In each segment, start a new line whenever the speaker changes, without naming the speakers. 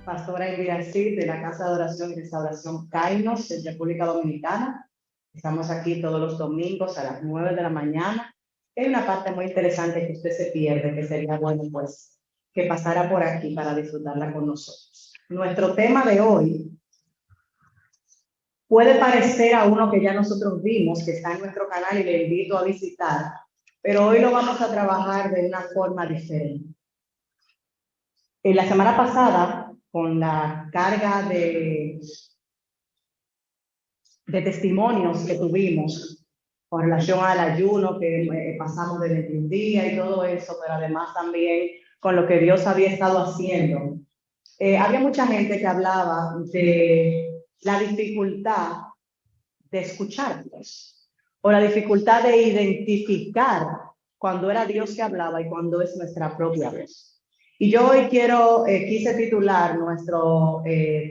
Pastora Elvira Cid, de la Casa de Oración y Restauración Kainos, en República Dominicana. Estamos aquí todos los domingos a las 9 de la mañana. Hay una parte muy interesante que usted se pierde, que sería bueno pues que pasara por aquí para disfrutarla con nosotros. Nuestro tema de hoy puede parecer a uno que ya nosotros vimos, que está en nuestro canal y le invito a visitar, pero hoy lo vamos a trabajar de una forma diferente. En la semana pasada, con la carga de testimonios que tuvimos con relación al ayuno que pasamos de 21 días y todo eso, pero además también con lo que Dios había estado haciendo. Había mucha gente que hablaba de la dificultad de escuchar Dios, o la dificultad de identificar cuando era Dios que hablaba y cuando es nuestra propia voz. Y yo hoy quise titular nuestro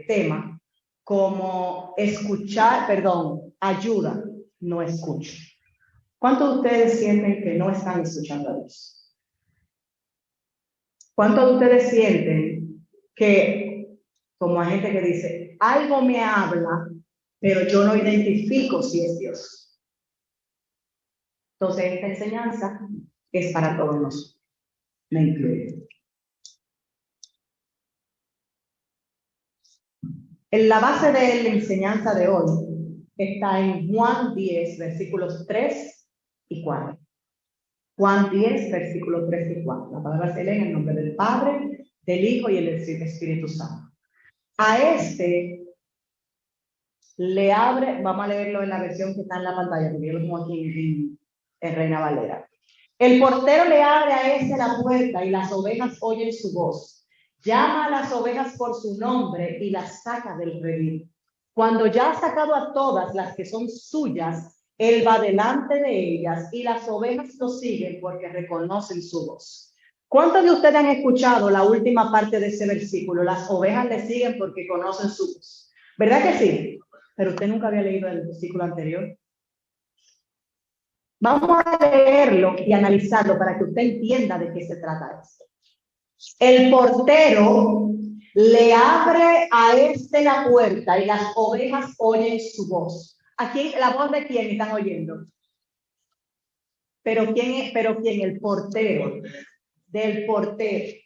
tema como ayuda, no escucho. ¿Cuántos de ustedes sienten que no están escuchando a Dios? ¿Cuántos de ustedes sienten que, como hay gente que dice, algo me habla, pero yo no identifico si es Dios? Entonces, esta enseñanza es para todos nosotros, me incluye. En la base de la enseñanza de hoy está en Juan 10, versículos 3 y 4. Juan 10, versículos 3 y 4. La palabra se lee en el nombre del Padre, del Hijo y del Espíritu Santo. A este le abre, vamos a leerlo en la versión que está en la pantalla, porque yo lo tengo aquí en Reina Valera. El portero le abre a este la puerta y las ovejas oyen su voz. Llama a las ovejas por su nombre y las saca del redil. Cuando ya ha sacado a todas las que son suyas, él va delante de ellas y las ovejas lo siguen porque reconocen su voz. ¿Cuántos de ustedes han escuchado la última parte de ese versículo? Las ovejas le siguen porque conocen su voz. ¿Verdad que sí? Pero usted nunca había leído el versículo anterior. Vamos a leerlo y analizarlo para que usted entienda de qué se trata esto. El portero le abre a este la puerta y las ovejas oyen su voz. Aquí, ¿la voz de quién están oyendo? ¿Pero quién? El portero. Del portero.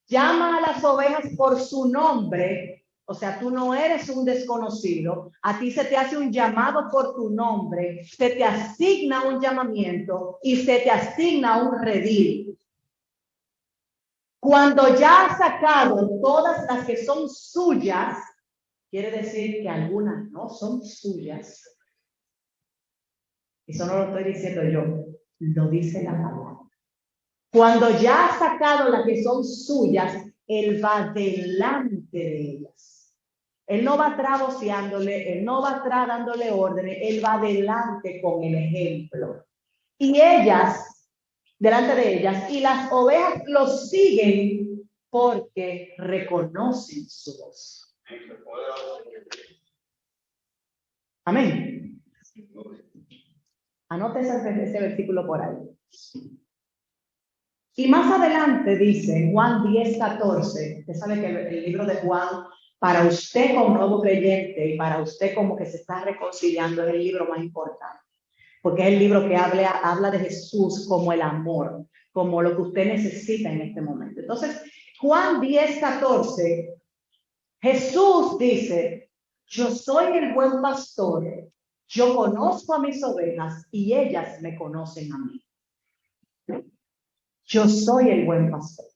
Llama a las ovejas por su nombre. O sea, tú no eres un desconocido. A ti se te hace un llamado por tu nombre. Se te asigna un llamamiento y se te asigna un redil. Cuando ya ha sacado todas las que son suyas, quiere decir que algunas no son suyas. Eso no lo estoy diciendo yo, lo dice la palabra. Cuando ya ha sacado las que son suyas, él va delante de ellas. Él no va atrás voceándole, él no va atrás dándole órdenes, él va delante con el ejemplo. Y ellas, delante de ellas, y las ovejas lo siguen porque reconocen su voz. Amén. Anote ese versículo por ahí. Y más adelante dice, Juan 10:14, usted sabe que el libro de Juan, para usted como nuevo creyente y para usted como que se está reconciliando, es el libro más importante. Porque es el libro que habla de Jesús como el amor, como lo que usted necesita en este momento. Entonces, Juan 10:14, Jesús dice, yo soy el buen pastor, yo conozco a mis ovejas y ellas me conocen a mí. Yo soy el buen pastor.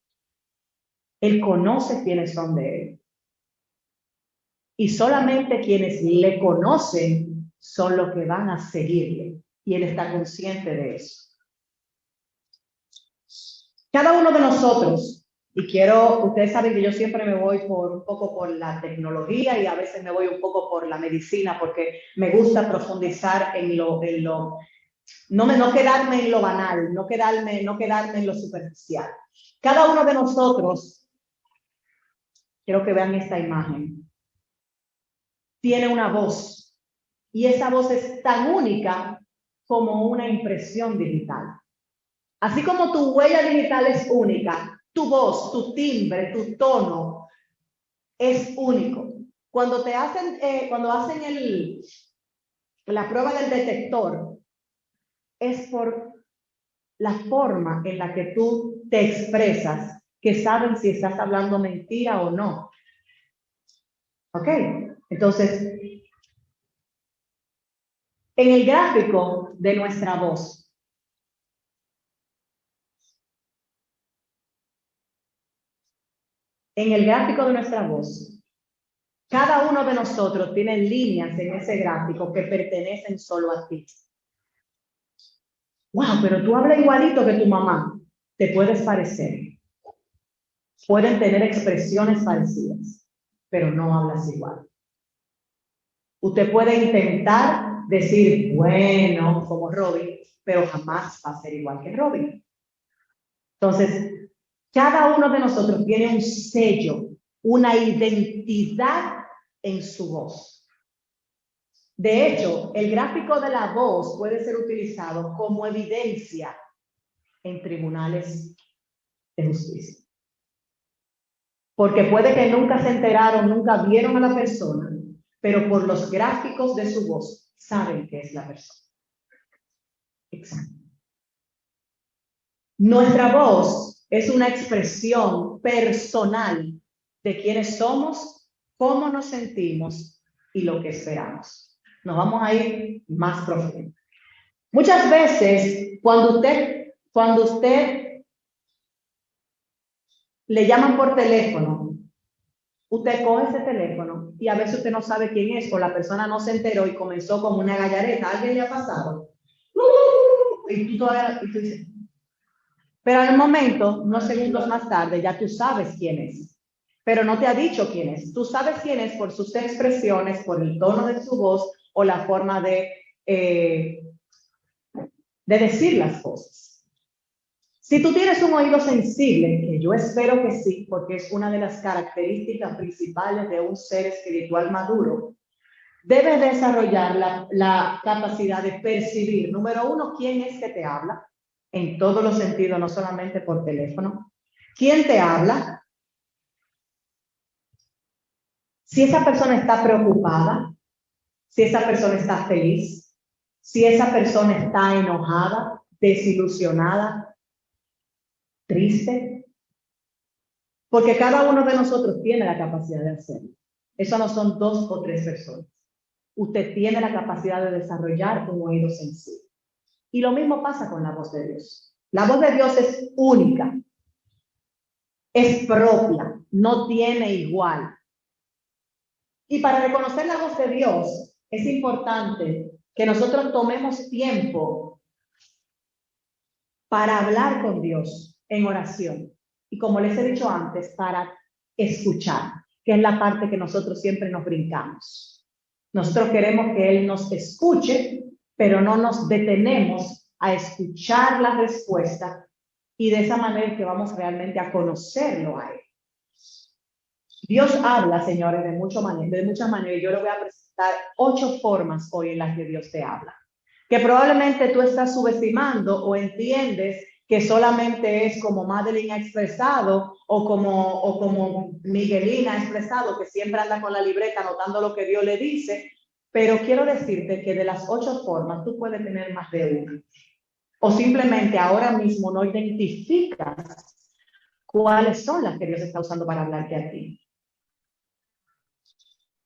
Él conoce quiénes son de él. Y solamente quienes le conocen son los que van a seguirle. Y él está consciente de eso. Cada uno de nosotros, y ustedes saben que yo siempre me voy un poco por la tecnología y a veces me voy un poco por la medicina porque me gusta profundizar no quedarme en lo banal, no quedarme en lo superficial. Cada uno de nosotros, quiero que vean esta imagen, tiene una voz y esa voz es tan única como una impresión digital. Así como tu huella digital es única, tu voz, tu timbre, tu tono, es único. Cuando hacen la prueba del detector, es por la forma en la que tú te expresas que saben si estás hablando mentira o no. ¿Ok? Entonces, en el gráfico de nuestra voz, cada uno de nosotros tiene líneas en ese gráfico que pertenecen solo a ti. Wow, pero tú hablas igualito que tu mamá. Te puedes parecer. Pueden tener expresiones parecidas, pero no hablas igual. Usted puede intentar decir, bueno, como Robin, pero jamás va a ser igual que Robin. Entonces, cada uno de nosotros tiene un sello, una identidad en su voz. De hecho, el gráfico de la voz puede ser utilizado como evidencia en tribunales de justicia. Porque puede que nunca se enteraron, nunca vieron a la persona, pero por los gráficos de su voz saben que es la persona. Exacto. Nuestra voz es una expresión personal de quiénes somos, cómo nos sentimos y lo que esperamos. Nos vamos a ir más profundo. Muchas veces, cuando usted le llaman por teléfono, usted coge ese teléfono y a veces usted no sabe quién es, o la persona no se enteró y comenzó como una gallareta. ¿Alguien le ha pasado? Y tú dices, pero al momento, unos segundos más tarde, ya tú sabes quién es, pero no te ha dicho quién es. Tú sabes quién es por sus expresiones, por el tono de su voz o la forma de decir las cosas. Si tú tienes un oído sensible, que yo espero que sí, porque es una de las características principales de un ser espiritual maduro, debes desarrollar la capacidad de percibir, número uno, quién es que te habla, en todos los sentidos, no solamente por teléfono. ¿Quién te habla? Si esa persona está preocupada, si esa persona está feliz, si esa persona está enojada, desilusionada, triste. Porque cada uno de nosotros tiene la capacidad de hacerlo. Eso no son 2 o 3 personas. Usted tiene la capacidad de desarrollar un oído sensible. Y lo mismo pasa con la voz de Dios. La voz de Dios es única, es propia, no tiene igual. Y para reconocer la voz de Dios, es importante que nosotros tomemos tiempo para hablar con Dios en oración. Y como les he dicho antes, para escuchar, que es la parte que nosotros siempre nos brincamos. Nosotros queremos que Él nos escuche, pero no nos detenemos a escuchar la respuesta y de esa manera que vamos realmente a conocerlo a Él. Dios habla, señores, de muchas maneras. Yo les voy a presentar 8 formas hoy en las que Dios te habla. Que probablemente tú estás subestimando o entiendes que solamente es como Madeline ha expresado o como Miguelina ha expresado, que siempre anda con la libreta anotando lo que Dios le dice. Pero quiero decirte que de las 8 formas tú puedes tener más de una. O simplemente ahora mismo no identificas cuáles son las que Dios está usando para hablarte a ti.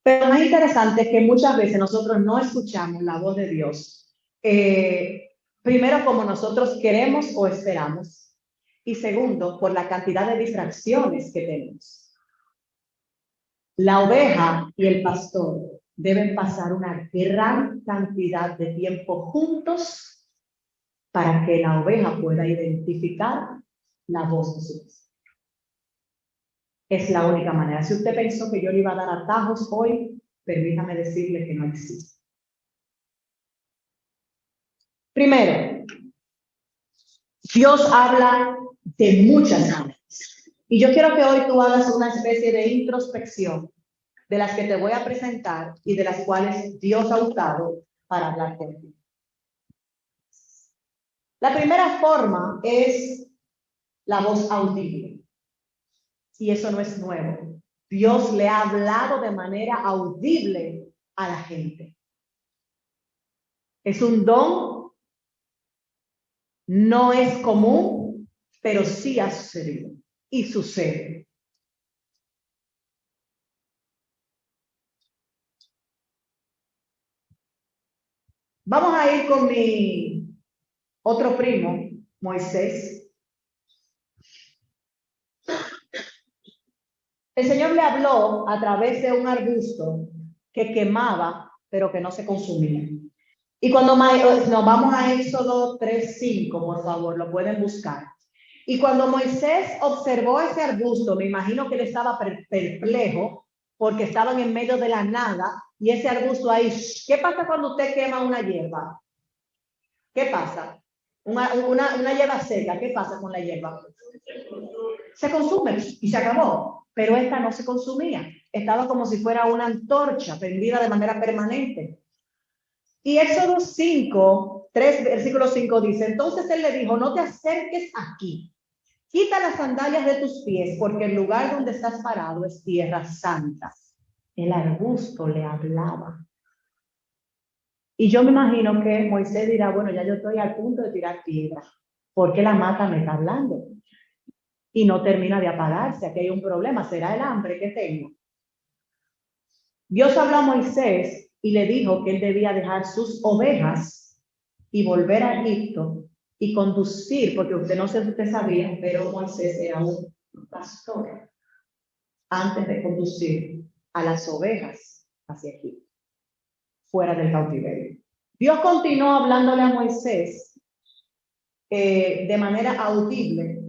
Pero lo más interesante es que muchas veces nosotros no escuchamos la voz de Dios. Primero, como nosotros queremos o esperamos. Y segundo, por la cantidad de distracciones que tenemos. La oveja y el pastor deben pasar una gran cantidad de tiempo juntos para que la oveja pueda identificar la voz de su pastor. Es la única manera. Si usted pensó que yo le iba a dar atajos hoy, permítame decirle que no existe. Primero, Dios habla de muchas maneras. Y yo quiero que hoy tú hagas una especie de introspección de las que te voy a presentar y de las cuales Dios ha usado para hablar contigo. La primera forma es la voz audible. Y eso no es nuevo. Dios le ha hablado de manera audible a la gente. Es un don, no es común, pero sí ha sucedido y sucede. Vamos a ir con mi otro primo, Moisés. El Señor le habló a través de un arbusto que quemaba, pero que no se consumía. Y cuando nos vamos a Éxodo 3:5, por favor, lo pueden buscar. Y cuando Moisés observó ese arbusto, me imagino que él estaba perplejo porque estaban en medio de la nada y ese arbusto ahí. ¿Qué pasa cuando usted quema una hierba? ¿Qué pasa? Una hierba seca, ¿qué pasa con la hierba? Se consume y se acabó, pero esta no se consumía. Estaba como si fuera una antorcha prendida de manera permanente. Y Éxodo 3, versículo 5 dice, entonces él le dijo, no te acerques aquí, quita las sandalias de tus pies, porque el lugar donde estás parado es tierra santa. El arbusto le hablaba. Y yo me imagino que Moisés dirá, bueno, ya yo estoy al punto de tirar piedra, porque la mata me está hablando. Y no termina de apagarse, aquí hay un problema, será el hambre que tengo. Dios habló a Moisés y le dijo que él debía dejar sus ovejas y volver a Egipto y conducir, porque no sé si usted sabía, pero Moisés era un pastor antes de conducir a las ovejas hacia Egipto, fuera del cautiverio. Dios continuó hablándole a Moisés de manera audible,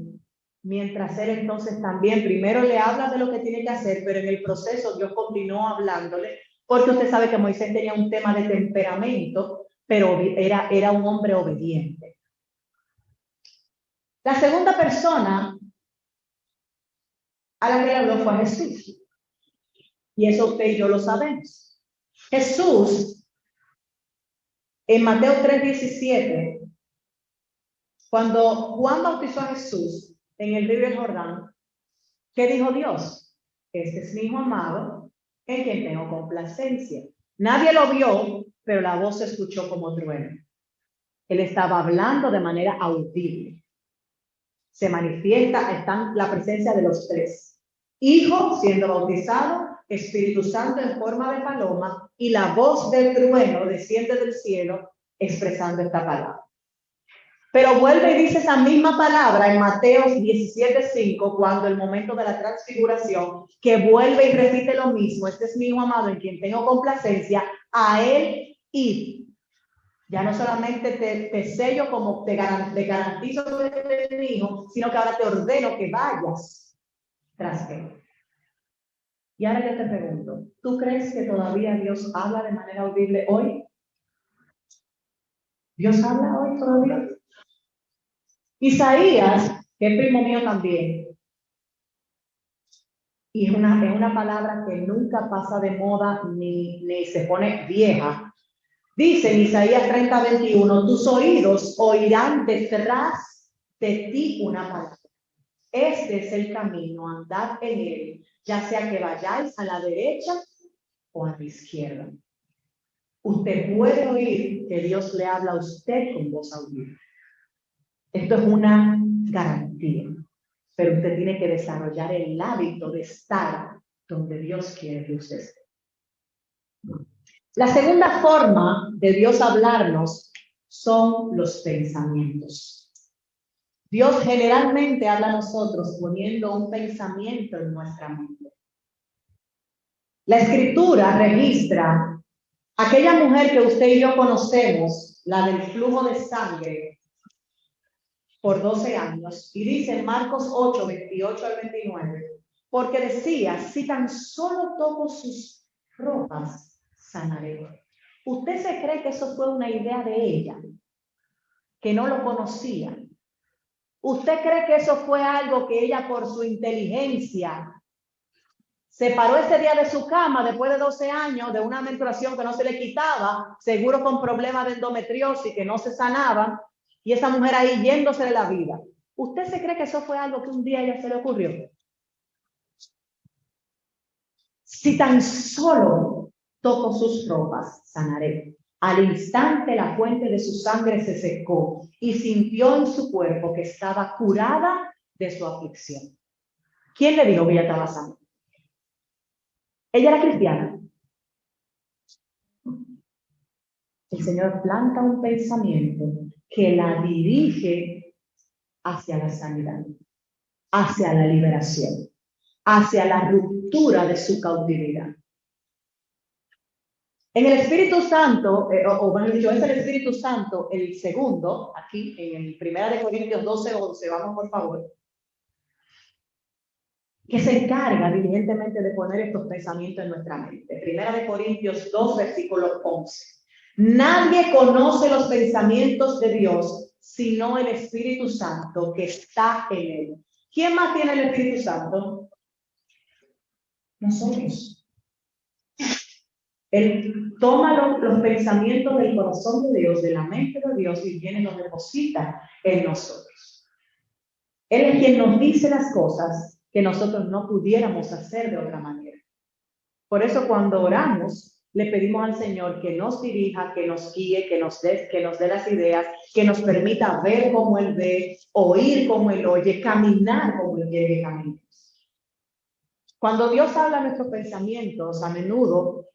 mientras él entonces también primero le habla de lo que tiene que hacer, pero en el proceso Dios continuó hablándole, porque usted sabe que Moisés tenía un tema de temperamento, pero era un hombre obediente. La segunda persona a la que le habló fue a Jesús. Y eso usted y yo lo sabemos. Jesús, en Mateo 3:17, cuando Juan bautizó a Jesús en el río del Jordán, ¿qué dijo Dios? Este es mi hijo amado, en quien tengo complacencia. Nadie lo vio, pero la voz se escuchó como trueno. Él estaba hablando de manera audible. Se manifiesta, está la presencia de los tres. Hijo siendo bautizado, Espíritu Santo en forma de paloma, y la voz del trueno desciende del cielo expresando esta palabra. Pero vuelve y dice esa misma palabra en Mateo 17:5, cuando el momento de la transfiguración, que vuelve y repite lo mismo, este es mi hijo amado en quien tengo complacencia, a él id. Ya no solamente te sello como te garantizo que eres mi hijo, sino que ahora te ordeno que vayas tras él. Y ahora yo te pregunto, ¿tú crees que todavía Dios habla de manera audible hoy? ¿Dios habla hoy todavía? Isaías, que es primo mío también, y es una palabra que nunca pasa de moda ni se pone vieja. Dice en Isaías 30:21, tus oídos oirán detrás de ti una palabra. Este es el camino, andad en él, ya sea que vayáis a la derecha o a la izquierda. Usted puede oír que Dios le habla a usted con voz audible. Esto es una garantía, pero usted tiene que desarrollar el hábito de estar donde Dios quiere que usted esté. La segunda forma de Dios hablarnos son los pensamientos. Dios generalmente habla a nosotros poniendo un pensamiento en nuestra mente. La Escritura registra aquella mujer que usted y yo conocemos, la del flujo de sangre, por 12 años, y dice en Marcos 8:28-29, porque decía, si tan solo toco sus ropas, sanaré. ¿Usted se cree que eso fue una idea de ella? Que no lo conocía. ¿Usted cree que eso fue algo que ella por su inteligencia se paró ese día de su cama después de 12 años de una menstruación que no se le quitaba, seguro con problemas de endometriosis que no se sanaban, y esa mujer ahí yéndose de la vida? ¿Usted se cree que eso fue algo que un día a ella se le ocurrió? Si tan solo toco sus ropas, sanaré. Al instante la fuente de su sangre se secó y sintió en su cuerpo que estaba curada de su aflicción. ¿Quién le dijo que ella estaba sana? Ella era cristiana. El Señor planta un pensamiento que la dirige hacia la sanidad, hacia la liberación, hacia la ruptura de su cautividad. En el Espíritu Santo, o bueno dicho, es el Espíritu Santo, el segundo, aquí en el 1 Corintios 12:11, vamos por favor, que se encarga diligentemente de poner estos pensamientos en nuestra mente. 1 Corintios 2, versículo 11. Nadie conoce los pensamientos de Dios sino el Espíritu Santo que está en él. ¿Quién más tiene el Espíritu Santo? Nosotros. Él toma los pensamientos del corazón de Dios, de la mente de Dios, y viene y los deposita en nosotros. Él es quien nos dice las cosas que nosotros no pudiéramos hacer de otra manera. Por eso cuando oramos, le pedimos al Señor que nos dirija, que nos guíe, que nos dé las ideas, que nos permita ver como Él ve, oír como Él oye, caminar como Él quiere que caminemos. Cuando Dios habla nuestros pensamientos, a menudo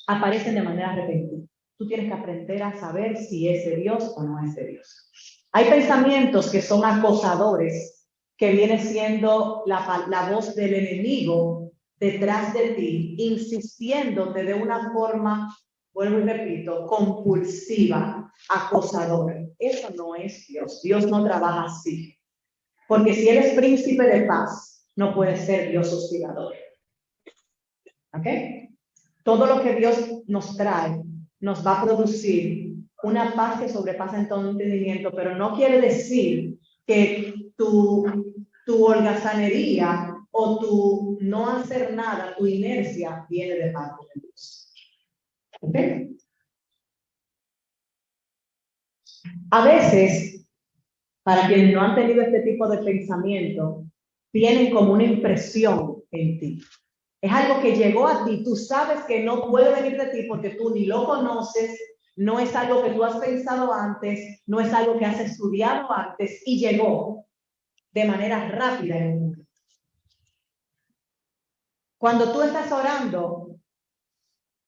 aparecen de manera repentina. Tú tienes que aprender a saber si es de Dios o no es de Dios. Hay pensamientos que son acosadores, que viene siendo la voz del enemigo detrás de ti, insistiéndote de una forma, vuelvo y repito, compulsiva, acosadora. Eso no es Dios. Dios no trabaja así. Porque si Él es príncipe de paz, no puede ser Dios hostigador. ¿Ok? Todo lo que Dios nos trae nos va a producir una paz que sobrepasa en todo entendimiento, pero no quiere decir que tu holgazanería o tu no hacer nada, tu inercia, viene de parte de Dios. ¿Ok? A veces, para quienes no han tenido este tipo de pensamiento, tienen como una impresión en ti. Es algo que llegó a ti, tú sabes que no puede venir de ti porque tú ni lo conoces, no es algo que tú has pensado antes, no es algo que has estudiado antes y llegó de manera rápida en el mundo. Cuando tú estás orando,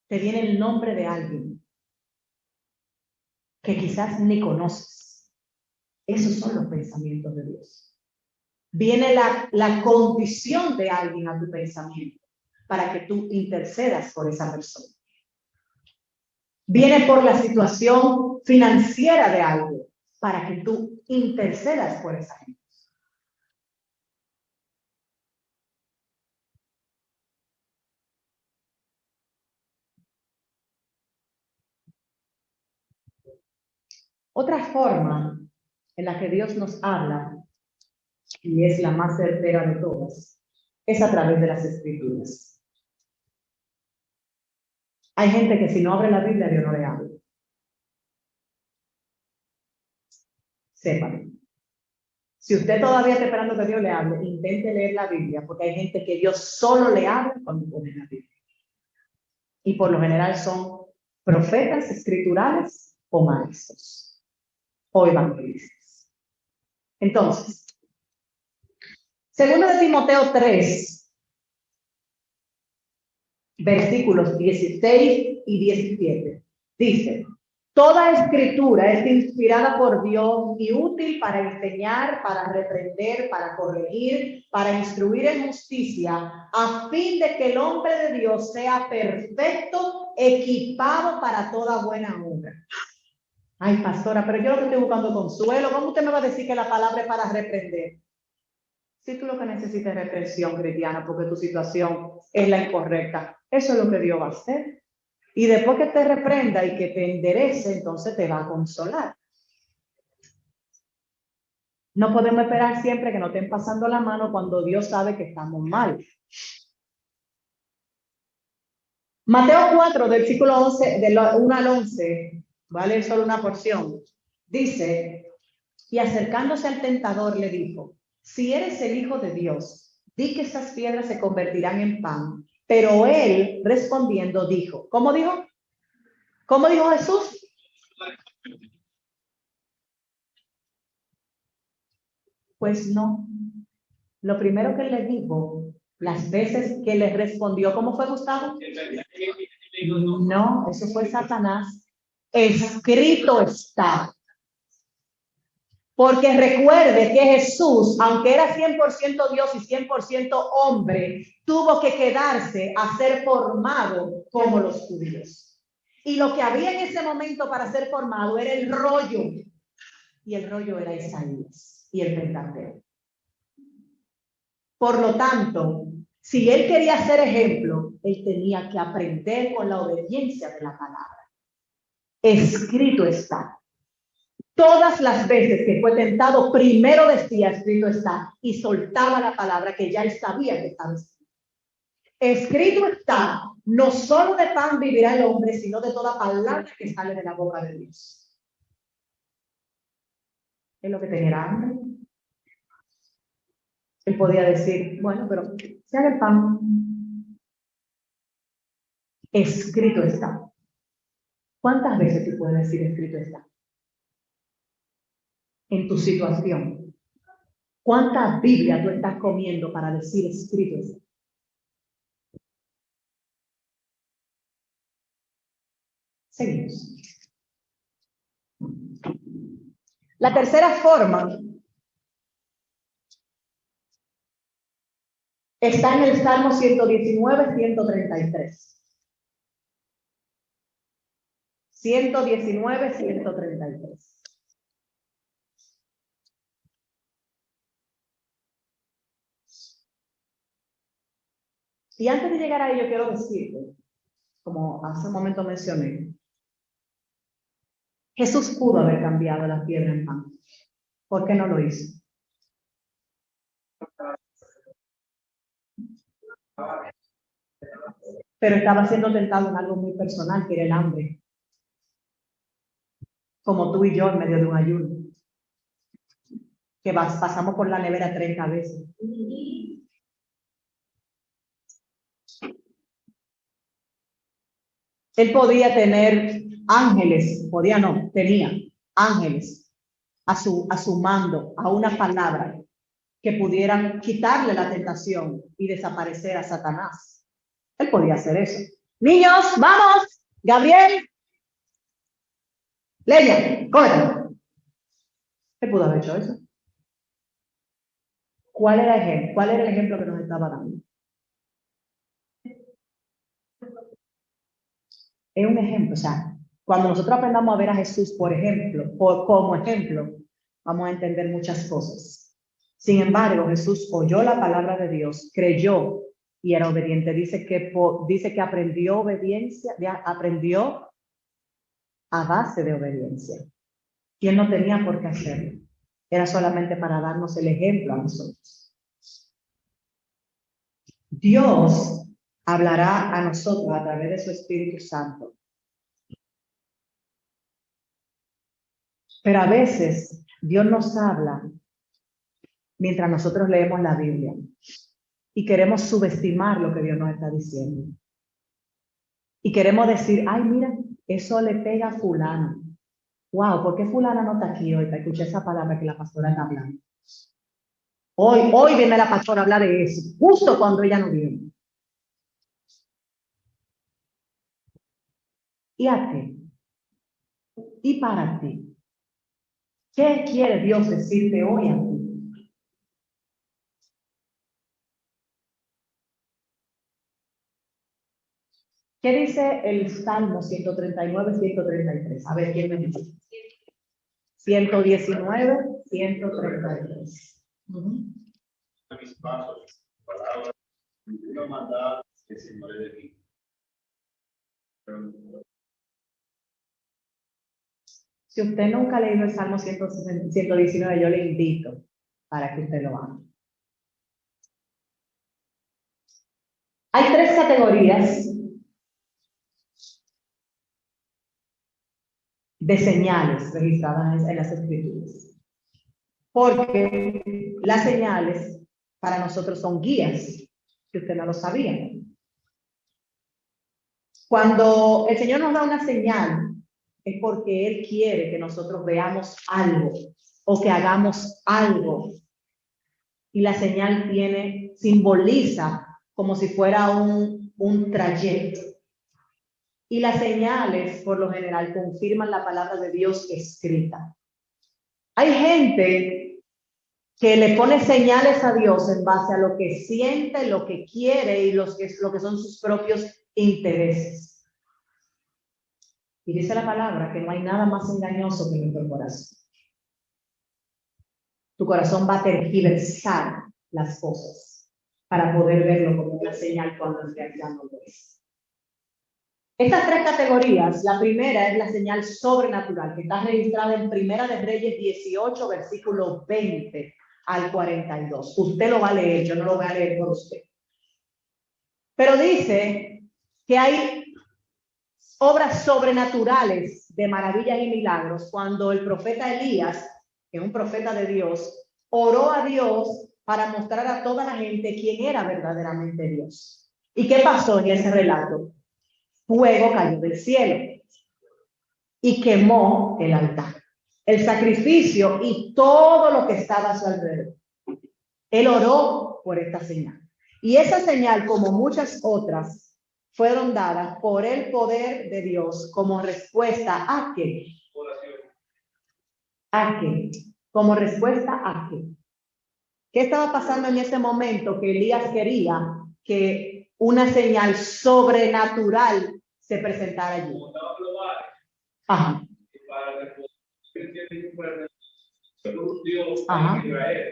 te viene el nombre de alguien que quizás ni conoces. Esos son los pensamientos de Dios. Viene la condición de alguien a tu pensamiento para que tú intercedas por esa persona. Viene por la situación financiera de algo para que tú intercedas por esa gente. Otra forma en la que Dios nos habla, y es la más certera de todas, es a través de las Escrituras. Hay gente que si no abre la Biblia, Dios no le habla. Sépanlo. Si usted todavía está esperando que Dios le hable, intente leer la Biblia, porque hay gente que Dios solo le habla cuando pone la Biblia. Y por lo general son profetas escriturales o maestros o evangelistas. Entonces, segundo de Timoteo 3, versículos 16 y 17, dice: toda escritura es inspirada por Dios y útil para enseñar, para reprender, para corregir, para instruir en justicia, a fin de que el hombre de Dios sea perfecto, equipado para toda buena obra. Ay, pastora, pero yo lo que estoy buscando consuelo. ¿Cómo usted me va a decir que la palabra es para reprender? Si tú lo que necesitas es reprensión cristiana porque tu situación es la incorrecta, eso es lo que Dios va a hacer. Y después que te reprenda y que te enderece, entonces te va a consolar. No podemos esperar siempre que nos estén pasando la mano cuando Dios sabe que estamos mal. Mateo 4, del versículo 11, del 1 al 11, vale solo una porción. Dice: y acercándose al tentador le dijo: si eres el Hijo de Dios, di que estas piedras se convertirán en pan. Pero él, respondiendo, dijo, ¿cómo dijo? ¿Cómo dijo Jesús? Pues no. Lo primero que le dijo, las veces que le respondió, ¿cómo fue, Gustavo? No, eso fue Satanás. Escrito está. Porque recuerde que Jesús, aunque era 100% Dios y 100% hombre, tuvo que quedarse a ser formado como los judíos. Y lo que había en ese momento para ser formado era el rollo. Y el rollo era Isaías y el Pentateuco. Por lo tanto, si él quería ser ejemplo, él tenía que aprender con la obediencia de la palabra. Escrito está. Todas las veces que fue tentado, primero decía, escrito está, y soltaba la palabra que ya él sabía que estaba escrito. Escrito está, no solo de pan vivirá el hombre, sino de toda palabra que sale de la boca de Dios. Es lo que tenía hambre. Él podía decir, bueno, pero se haga el pan. Escrito está. ¿Cuántas veces tú puedes decir escrito está? En tu situación. ¿Cuántas Biblias tú estás comiendo para decir escrito está? Seguimos. La tercera forma está en el Salmo 119, 133. 119, 133. Y antes de llegar a ello, quiero decirte, como hace un momento mencioné, Jesús pudo haber cambiado la piedra en pan. ¿Por qué no lo hizo? Pero estaba siendo tentado en algo muy personal, que era el hambre. Como tú y yo en medio de un ayuno. Que pasamos por la nevera 30 veces. Él podía tener ángeles, podía no, tenía ángeles a su mando, a una palabra, que pudieran quitarle la tentación y desaparecer a Satanás. Él podía hacer eso. Niños, vamos, Gabriel, Leña, cógete. Él pudo haber hecho eso. ¿Cuál era el ejemplo? ¿Cuál era el ejemplo que nos estaba dando? Es un ejemplo, o sea, cuando nosotros aprendamos a ver a Jesús, por ejemplo, como ejemplo, vamos a entender muchas cosas. Sin embargo, Jesús oyó la palabra de Dios, creyó y era obediente. Dice que aprendió obediencia, aprendió a base de obediencia. Y él no tenía por qué hacerlo. Era solamente para darnos el ejemplo a nosotros. Dios hablará a nosotros a través de su Espíritu Santo. Pero a veces Dios nos habla mientras nosotros leemos la Biblia y queremos subestimar lo que Dios nos está diciendo. Y queremos decir, ay, mira, eso le pega a fulano. Wow, ¿por qué fulana no está aquí hoy para escuchar esa palabra que la pastora está hablando? Hoy viene la pastora a hablar de eso, justo cuando ella no viene. ¿Y a ti? ¿Y para ti? ¿Qué quiere Dios decirte hoy a ti? ¿Qué dice el Salmo 139, 133? A ver, ¿quién me dice? 119, 133.
A mis pasos, palabras, una maldad que se muere de mí.
Si usted nunca ha leído el Salmo 119, yo le invito para que usted lo haga. Hay tres categorías de señales registradas en las Escrituras. Porque las señales para nosotros son guías, que usted no lo sabía. Cuando el Señor nos da una señal, es porque Él quiere que nosotros veamos algo o que hagamos algo. Y la señal simboliza como si fuera un trayecto. Y las señales, por lo general, confirman la palabra de Dios escrita. Hay gente que le pone señales a Dios en base a lo que siente, lo que quiere y lo que son sus propios intereses. Y dice la palabra que no hay nada más engañoso que nuestro corazón. Tu corazón va a tergiversar las cosas para poder verlo como una señal cuando en realidad no lo es. Estas tres categorías, la primera es la señal sobrenatural, que está registrada en Primera de Reyes 18, versículos 20 al 42. Usted lo va a leer, yo no lo voy a leer por usted. Pero dice que hay obras sobrenaturales de maravillas y milagros cuando el profeta Elías, que es un profeta de Dios, oró a Dios para mostrar a toda la gente quién era verdaderamente Dios. ¿Y qué pasó en ese relato? Fuego cayó del cielo y quemó el altar, el sacrificio y todo lo que estaba a su alrededor. Él oró por esta señal. Y esa señal, como muchas otras, fueron dadas por el poder de Dios como respuesta a qué. ¿A qué? Como respuesta a qué. ¿Qué estaba pasando en ese momento que Elías quería que una señal sobrenatural se presentara allí? Ajá. Ajá.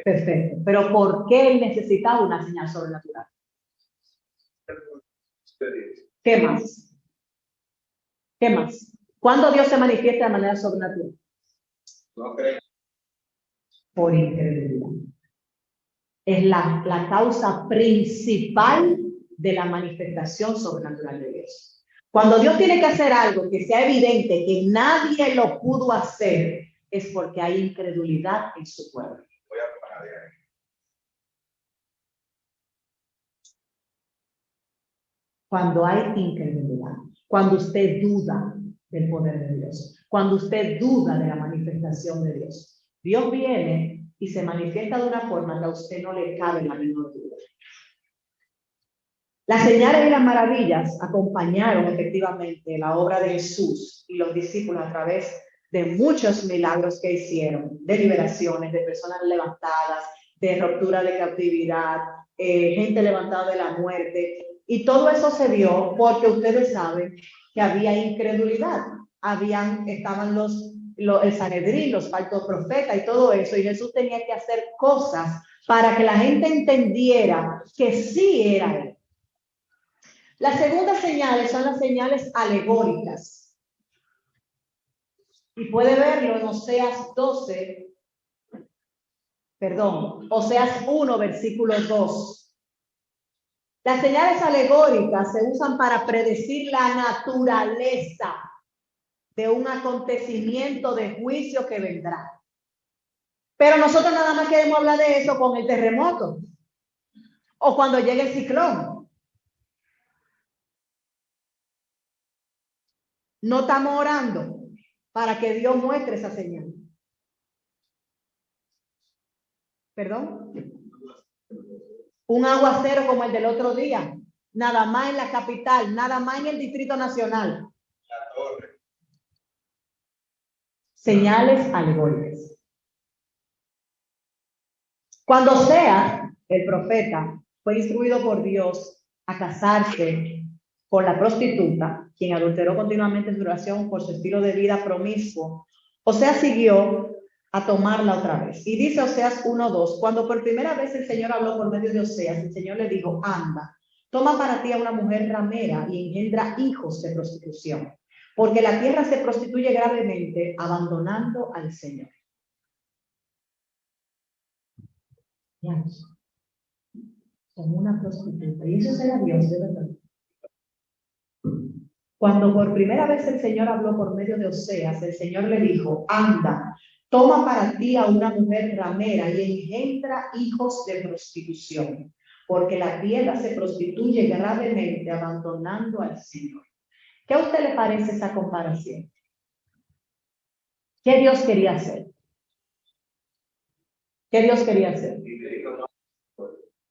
Perfecto. Pero ¿por qué él necesitaba una señal sobrenatural? ¿Qué más? ¿Qué más? ¿Cuándo Dios se manifiesta de manera sobrenatural? Por incredulidad. Es la causa principal de la manifestación sobrenatural de Dios. Cuando Dios tiene que hacer algo que sea evidente que nadie lo pudo hacer, es porque hay incredulidad en su pueblo. Cuando hay incredulidad, cuando usted duda del poder de Dios, cuando usted duda de la manifestación de Dios, Dios viene y se manifiesta de una forma que a usted no le cabe la menor duda. Las señales y las maravillas acompañaron efectivamente la obra de Jesús y los discípulos a través de muchos milagros que hicieron, de liberaciones, de personas levantadas, de ruptura de cautividad, gente levantada de la muerte. Y todo eso se dio porque ustedes saben que había incredulidad. Estaban el Sanedrín, los falsos profetas y todo eso. Y Jesús tenía que hacer cosas para que la gente entendiera que sí era Él. Las segundas señales son las señales alegóricas. Y puede verlo en Oseas 1, versículo 2. Las señales alegóricas se usan para predecir la naturaleza de un acontecimiento de juicio que vendrá. Pero nosotros nada más queremos hablar de eso con el terremoto o cuando llegue el ciclón. No estamos orando para que Dios muestre esa señal. ¿Perdón? Un aguacero como el del otro día. Nada más en la capital, nada más en el Distrito Nacional.
La torre.
Señales alegóricas. Cuando Oseas, el profeta, fue instruido por Dios a casarse con la prostituta, quien adulteró continuamente su relación por su estilo de vida promiscuo, Oseas siguió a tomarla otra vez. Y dice Oseas 1:2, cuando por primera vez el Señor habló por medio de Oseas, el Señor le dijo, anda, toma para ti a una mujer ramera y engendra hijos de prostitución, porque la tierra se prostituye gravemente, abandonando al Señor. Ya, como una prostituta. Y eso será Dios, de verdad. Cuando por primera vez el Señor habló por medio de Oseas, el Señor le dijo, anda, toma para ti a una mujer ramera y engendra hijos de prostitución, porque la tierra se prostituye gravemente abandonando al Señor. ¿Qué a usted le parece esa comparación? ¿Qué Dios quería hacer? ¿Qué Dios quería hacer?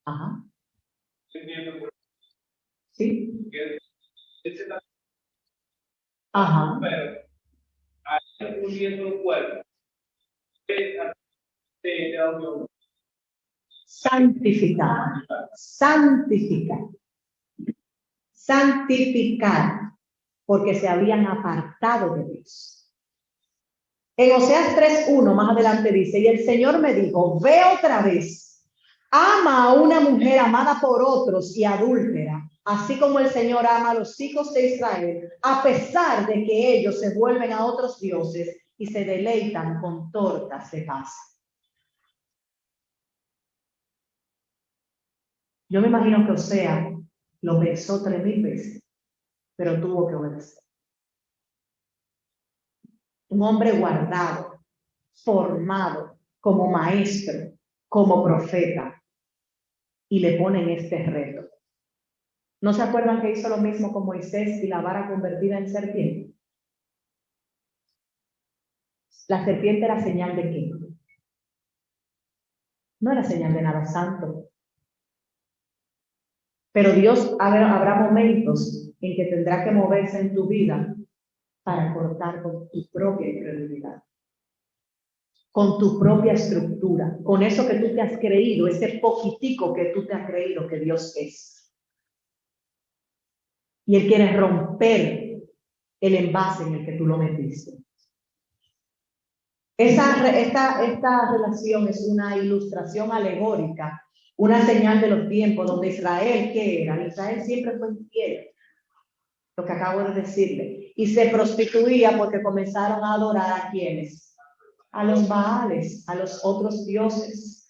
Ajá. Sí. Ajá. Santificar. Santificar. Santificar. Porque se habían apartado de Dios. En Oseas 3:1 más adelante dice, y el Señor me dijo, ve otra vez, ama a una mujer amada por otros y adúltera, así como el Señor ama a los hijos de Israel, a pesar de que ellos se vuelven a otros dioses y se deleitan con tortas de paz. Yo me imagino que Oseas lo pensó 3000 veces, pero tuvo que obedecer. Un hombre guardado, formado como maestro, como profeta, y le ponen este reto. ¿No se acuerdan que hizo lo mismo con Moisés y la vara convertida en serpiente? La serpiente era señal de qué? No era señal de nada santo. Pero Dios habrá momentos en que tendrá que moverse en tu vida para cortar con tu propia incredulidad, con tu propia estructura, con eso que tú te has creído, ese poquitico que tú te has creído que Dios es. Y Él quiere romper el envase en el que tú lo metiste. Esta relación es una ilustración alegórica, una señal de los tiempos donde Israel, ¿qué era? Israel siempre fue infiel, lo que acabo de decirle, y se prostituía porque comenzaron a adorar a ¿quiénes? A los Baales, a los otros dioses.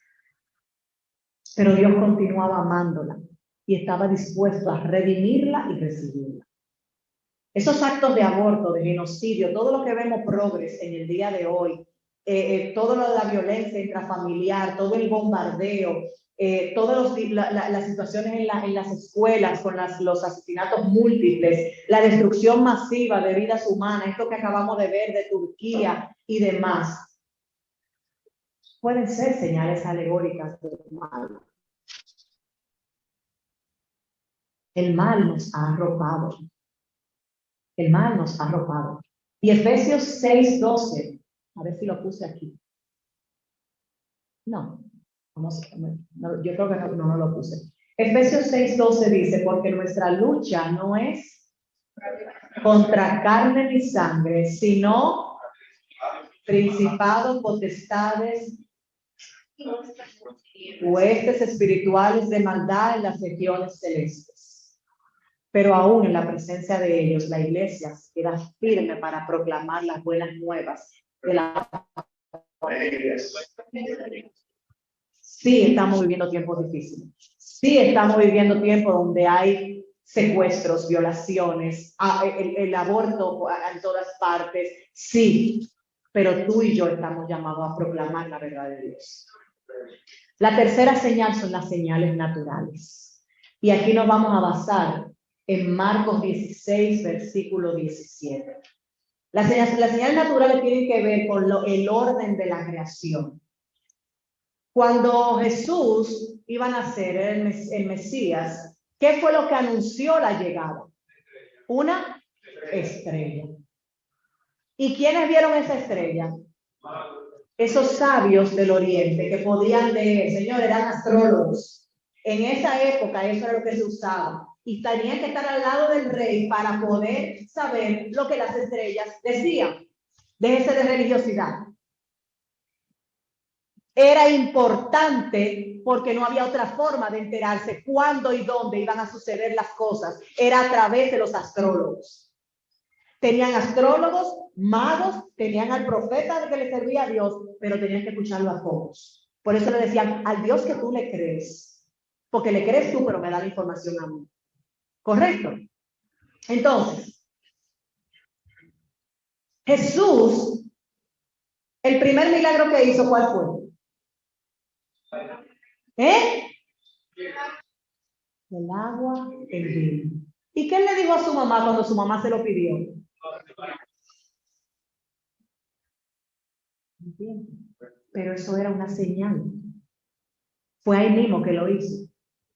Pero Dios continuaba amándola y estaba dispuesto a redimirla y recibirla. Esos actos de aborto, de genocidio, todo lo que vemos progres en el día de hoy, todo lo de la violencia intrafamiliar, todo el bombardeo, todas las situaciones en las escuelas con los asesinatos múltiples, la destrucción masiva de vidas humanas, esto que acabamos de ver de Turquía y demás, pueden ser señales alegóricas del mal. El mal nos ha arropado. El mal nos ha arropado. Y Efesios 6:12, a ver si lo puse aquí. No, yo creo que no lo puse. Efesios 6:12 dice, porque nuestra lucha no es contra carne ni sangre, sino principados, potestades, huestes espirituales de maldad en las regiones celestes. Pero aún en la presencia de ellos, la iglesia queda firme para proclamar las buenas nuevas de la. Sí, estamos viviendo tiempos difíciles. Sí, estamos viviendo tiempos donde hay secuestros, violaciones, el aborto en todas partes. Sí, pero tú y yo estamos llamados a proclamar la verdad de Dios. La tercera señal son las señales naturales. Y aquí nos vamos a basar en Marcos 16, versículo 17. Las señales naturales tienen que ver con el orden de la creación. Cuando Jesús iba a nacer, el Mesías, ¿qué fue lo que anunció la llegada? Una estrella. ¿Y quiénes vieron esa estrella? Esos sabios del oriente que podían leer, señores, eran astrólogos. En esa época eso era lo que se usaba. Y tenían que estar al lado del rey para poder saber lo que las estrellas decían. Déjese de religiosidad. Era importante porque no había otra forma de enterarse cuándo y dónde iban a suceder las cosas. Era a través de los astrólogos. Tenían astrólogos, magos, tenían al profeta que le servía a Dios, pero tenían que escucharlo a todos. Por eso le decían, al Dios que tú le crees, porque le crees tú, pero me da la información a mí. ¿Correcto? Entonces, Jesús El primer milagro que hizo, ¿cuál fue? El agua, el vino. ¿Y qué le dijo a su mamá cuando su mamá se lo pidió? ¿Entiendes? Pero eso era una señal. Fue ahí mismo que lo hizo.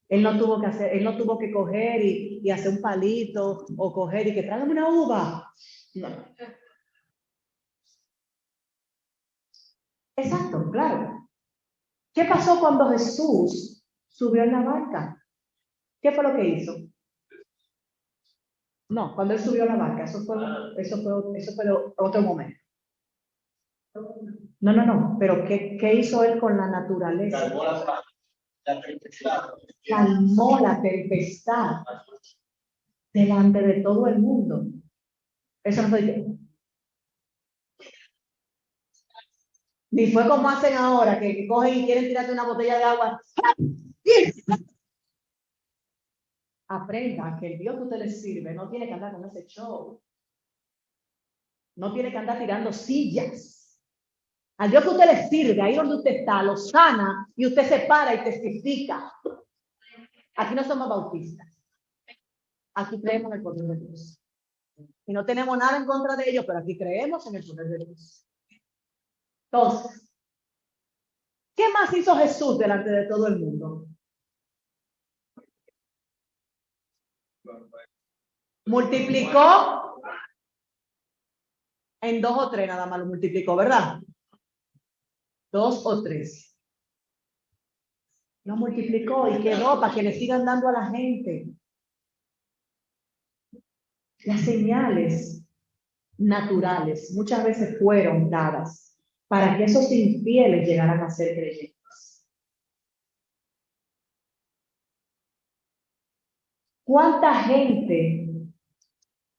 Él no tuvo que coger y hacer un palito o coger y que tráigame una uva. No. Exacto, claro. ¿Qué pasó cuando Jesús subió en la barca? ¿Qué fue lo que hizo? No, cuando él subió a la barca, eso fue otro momento. No, pero ¿qué hizo él con la naturaleza? Calmó la tempestad delante de todo el mundo. Eso no fue yo. Ni fue como hacen ahora, que cogen y quieren tirarte una botella de agua. Aprenda que el Dios que usted le sirve no tiene que andar con ese show. No tiene que andar tirando sillas. Al Dios que usted le sirve, ahí donde usted está, lo sana y usted se para y testifica. Aquí no somos bautistas. Aquí creemos en el poder de Dios. Y no tenemos nada en contra de ellos, pero aquí creemos en el poder de Dios. Entonces, ¿qué más hizo Jesús delante de todo el mundo? Multiplicó en 2 o 3, nada más lo multiplicó, ¿verdad? 2 o 3. Lo multiplicó y quedó para que le sigan dando a la gente. Las señales naturales muchas veces fueron dadas para que esos infieles llegaran a ser creyentes. ¿Cuánta gente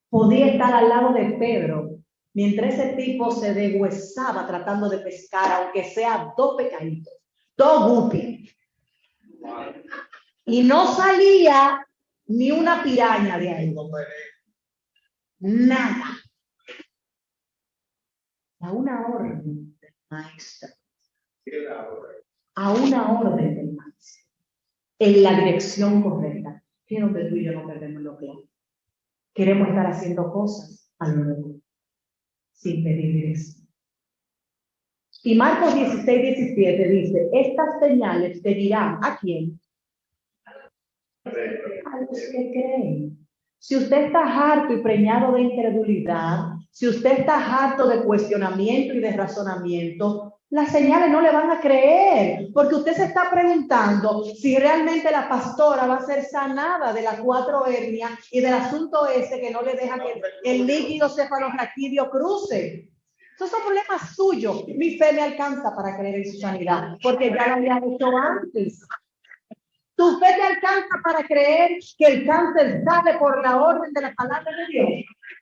podía estar al lado de Pedro mientras ese tipo se deshuesaba tratando de pescar, aunque sea 2 pescaditos, 2 guppies? Y no salía ni una piraña de ahí. Nada. A una orden del maestro. A una orden del maestro. En la dirección correcta. Que es donde tú y yo no perdemos lo claro. Queremos estar haciendo cosas a lo largo, sin pedir dirección. Y Marcos 16:17 dice, estas señales te dirán, ¿a quién? A los que creen. Si usted está harto y preñado de incredulidad, si usted está harto de cuestionamiento y de razonamiento, las señales no le van a creer, porque usted se está preguntando si realmente la pastora va a ser sanada de las 4 hernias y del asunto ese que no le deja que el líquido cefalorraquídeo cruce. Esos son problemas suyos. Mi fe me alcanza para creer en su sanidad, porque ya lo había hecho antes. ¿Tu fe te alcanza para creer que el cáncer sale por la orden de la palabra de Dios?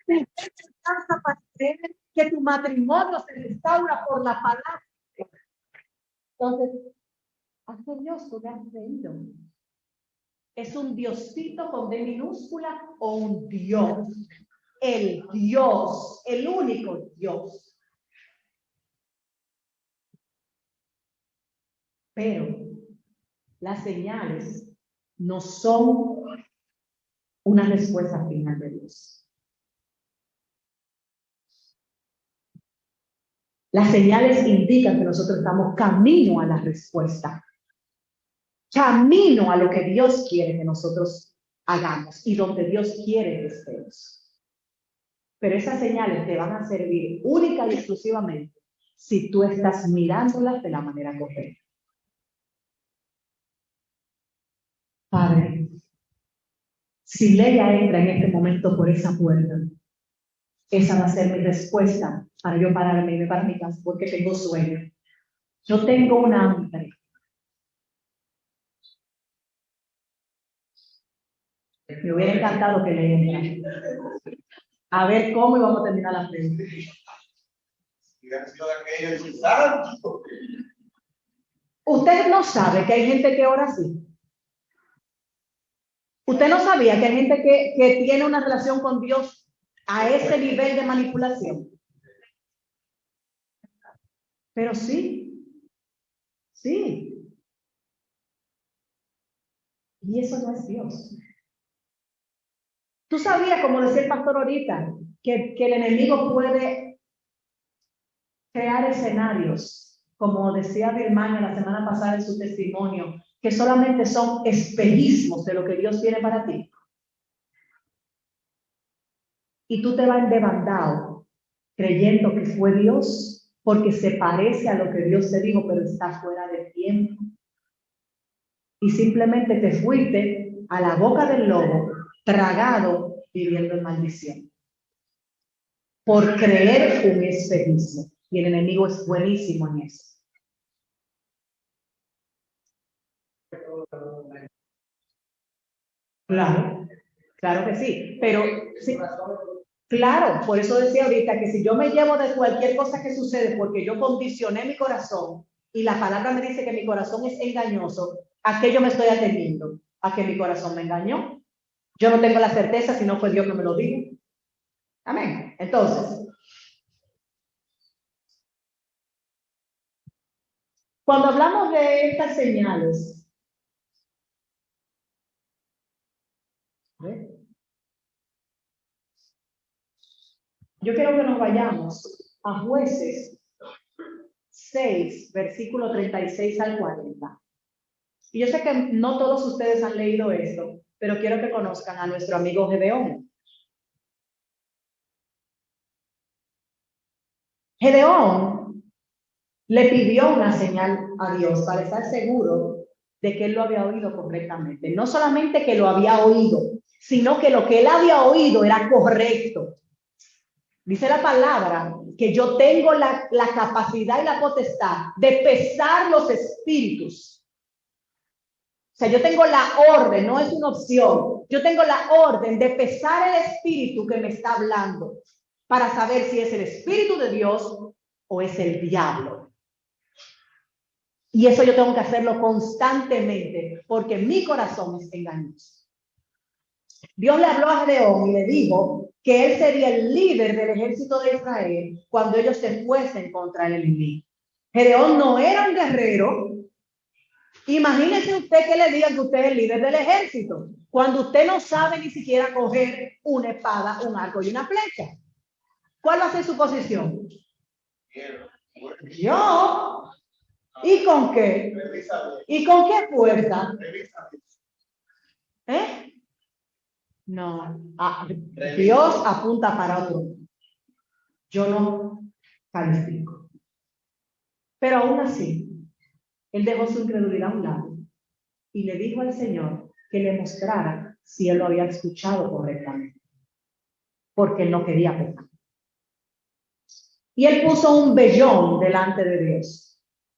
¿Tu fe te alcanza para creer que tu matrimonio se restaura por la palabra de Dios? Entonces, ¿a qué Dios tú le has creído? ¿Es un diosito con D minúscula o un Dios? El Dios, el único Dios. Pero las señales no son una respuesta final de Dios. Las señales indican que nosotros estamos camino a la respuesta, camino a lo que Dios quiere que nosotros hagamos y donde Dios quiere que estemos. Pero esas señales te van a servir única y exclusivamente si tú estás mirándolas de la manera correcta. Padre, si Leia entra en este momento por esa puerta, esa va a ser mi respuesta para yo pararme y irme para mi casa porque tengo sueño. Yo tengo una hambre. Me hubiera encantado que Leia entrara. A ver cómo íbamos a terminar la pregunta. Usted no sabe que hay gente que ora así. Usted no sabía que hay gente que tiene una relación con Dios a ese nivel de manipulación. Pero sí, sí. Y eso no es Dios. Tú sabías, como decía el pastor ahorita, que el enemigo puede crear escenarios, como decía Birmania la semana pasada en su testimonio, que solamente son espejismos de lo que Dios tiene para ti. Y tú te vas endebandado creyendo que fue Dios, porque se parece a lo que Dios te dijo, pero está fuera de tiempo. Y simplemente te fuiste a la boca del lobo, tragado, viviendo en maldición. Por creer un espejismo. Y el enemigo es buenísimo en eso. Claro, claro que sí. Pero sí, claro, por eso decía ahorita que si yo me llevo de cualquier cosa que sucede, porque yo condicioné mi corazón y la palabra me dice que mi corazón es engañoso, ¿a qué yo me estoy atendiendo? ¿A que mi corazón me engañó? Yo no tengo la certeza si no fue Dios que me lo dijo. Amén. Entonces, cuando hablamos de estas señales, ¿eh? Yo quiero que nos vayamos a Jueces 6, versículo 36 al 40. Y yo sé que no todos ustedes han leído esto, pero quiero que conozcan a nuestro amigo Gedeón. Gedeón le pidió una señal a Dios para estar seguro de que él lo había oído correctamente. No solamente que lo había oído, sino que lo que él había oído era correcto. Dice la palabra que yo tengo la capacidad y la potestad de pesar los espíritus. O sea, yo tengo la orden, no es una opción. Yo tengo la orden de pesar el espíritu que me está hablando para saber si es el espíritu de Dios o es el diablo. Y eso yo tengo que hacerlo constantemente porque mi corazón es engañoso. Dios le habló a Gedeón y le dijo que él sería el líder del ejército de Israel cuando ellos se fuesen contra el enemigo. Gedeón no era un guerrero. Imagínese usted que le digan que usted es el líder del ejército, cuando usted no sabe ni siquiera coger una espada, un arco y una flecha. ¿Cuál va a ser su posición? Yo. ¿Y con qué? ¿Y con qué fuerza? ¿Eh? No. Dios apunta para otro. Yo no califico. Pero aún así, él dejó su incredulidad a un lado y le dijo al Señor que le mostrara si él lo había escuchado correctamente, porque él no quería pecar. Y él puso un vellón delante de Dios.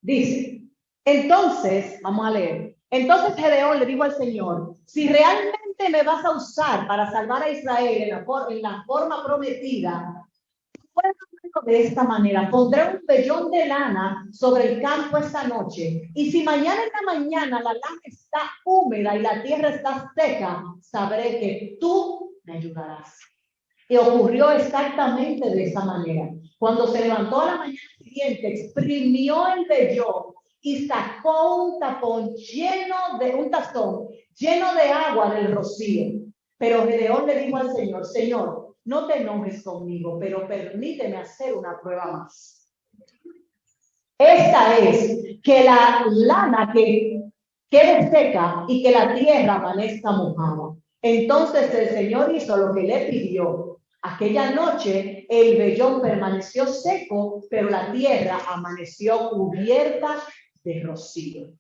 Dice, entonces, vamos a leer, entonces Gedeón le dijo al Señor, si realmente me vas a usar para salvar a Israel en la forma prometida, puedo hacerlo de esta manera, pondré un vellón de lana sobre el campo esta noche, y si mañana en la mañana la lana está húmeda y la tierra está seca, sabré que tú me ayudarás. Y ocurrió exactamente de esa manera. Cuando se levantó a la mañana siguiente, exprimió el vellón y sacó un tazón lleno de agua del rocío. Pero Gedeón le dijo al Señor, Señor, no te enojes conmigo, pero permíteme hacer una prueba más. Esta es que la lana que quede seca y que la tierra amanezca mojada. Entonces el Señor hizo lo que le pidió. Aquella noche el vellón permaneció seco, pero la tierra amaneció cubierta de rocío.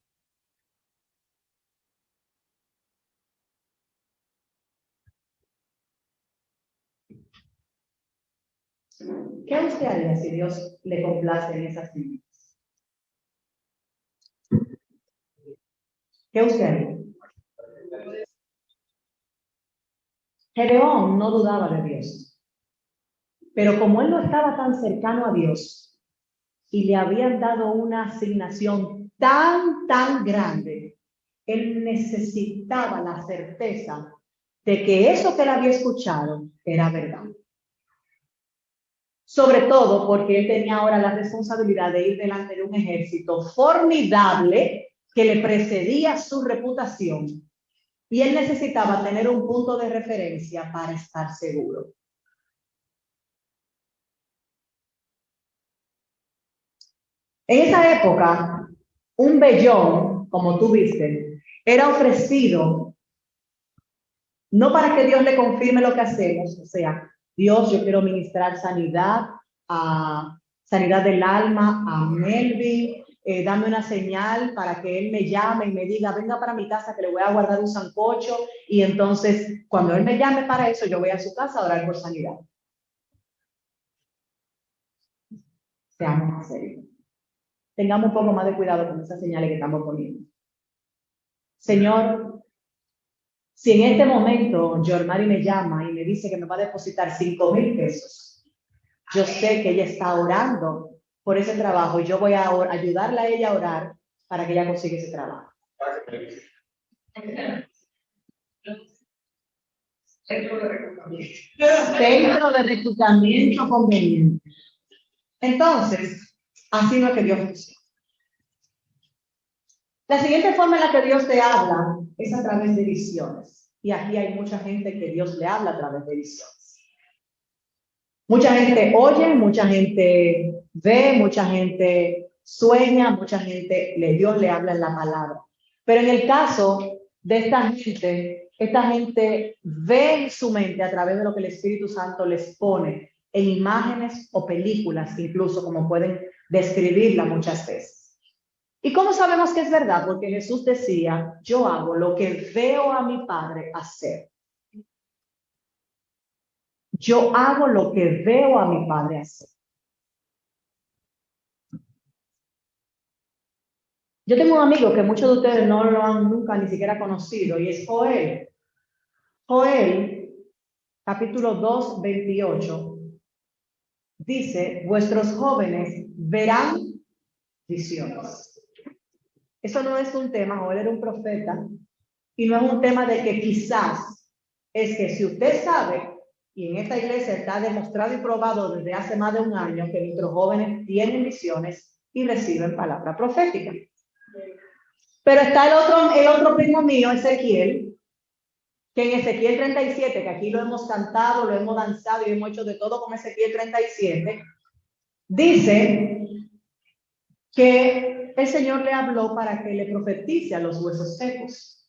¿Qué usted haría si Dios le complace en esas señales? ¿Qué usted haría? Gedeón no dudaba de Dios, pero como él no estaba tan cercano a Dios y le habían dado una asignación tan grande, él necesitaba la certeza de que eso que él había escuchado era verdad. sobre todo porque él tenía ahora la responsabilidad de ir delante de un ejército formidable que le precedía su reputación, y él necesitaba tener un punto de referencia para estar seguro. En esa época, un vellón, como tú viste, era ofrecido no para que Dios le confirme lo que hacemos, o sea, Dios, yo quiero ministrar sanidad, sanidad del alma a Melvin, dame una señal para que él me llame y me diga, venga para mi casa que le voy a guardar un sancocho, y entonces cuando él me llame para eso, yo voy a su casa a orar por sanidad. Seamos más serios. Tengamos un poco más de cuidado con esas señales que estamos poniendo. Señor, si en este momento Yormari me llama y me dice que me va a depositar 5,000 pesos, yo sé que ella está orando por ese trabajo y yo voy a ayudarla a ella a orar para que ella consiga ese trabajo. Centro de reclutamiento conveniente. Entonces, así no es que Dios funciona. La siguiente forma en la que Dios te habla es a través de visiones. Y aquí hay mucha gente que Dios le habla a través de visiones. Mucha gente oye, mucha gente ve, mucha gente sueña, mucha gente, Dios le habla en la palabra. Pero en el caso de esta gente ve en su mente a través de lo que el Espíritu Santo les pone en imágenes o películas, incluso como pueden describirla muchas veces. ¿Y cómo sabemos que es verdad? Porque Jesús decía, yo hago lo que veo a mi Padre hacer. Yo hago lo que veo a mi Padre hacer. Yo tengo un amigo que muchos de ustedes no lo han nunca ni siquiera conocido, y es Joel. Joel, capítulo 2, 28, dice, vuestros jóvenes verán visiones. Eso no es un tema, Joel era un profeta, y no es un tema de que quizás, es que si usted sabe, y en esta iglesia está demostrado y probado desde hace más de un año que nuestros jóvenes tienen visiones y reciben palabra profética. Pero está el otro primo mío, Ezequiel, que en Ezequiel 37, que aquí lo hemos cantado, lo hemos danzado y hemos hecho de todo con Ezequiel 37, dice que el Señor le habló para que le profetice a los huesos secos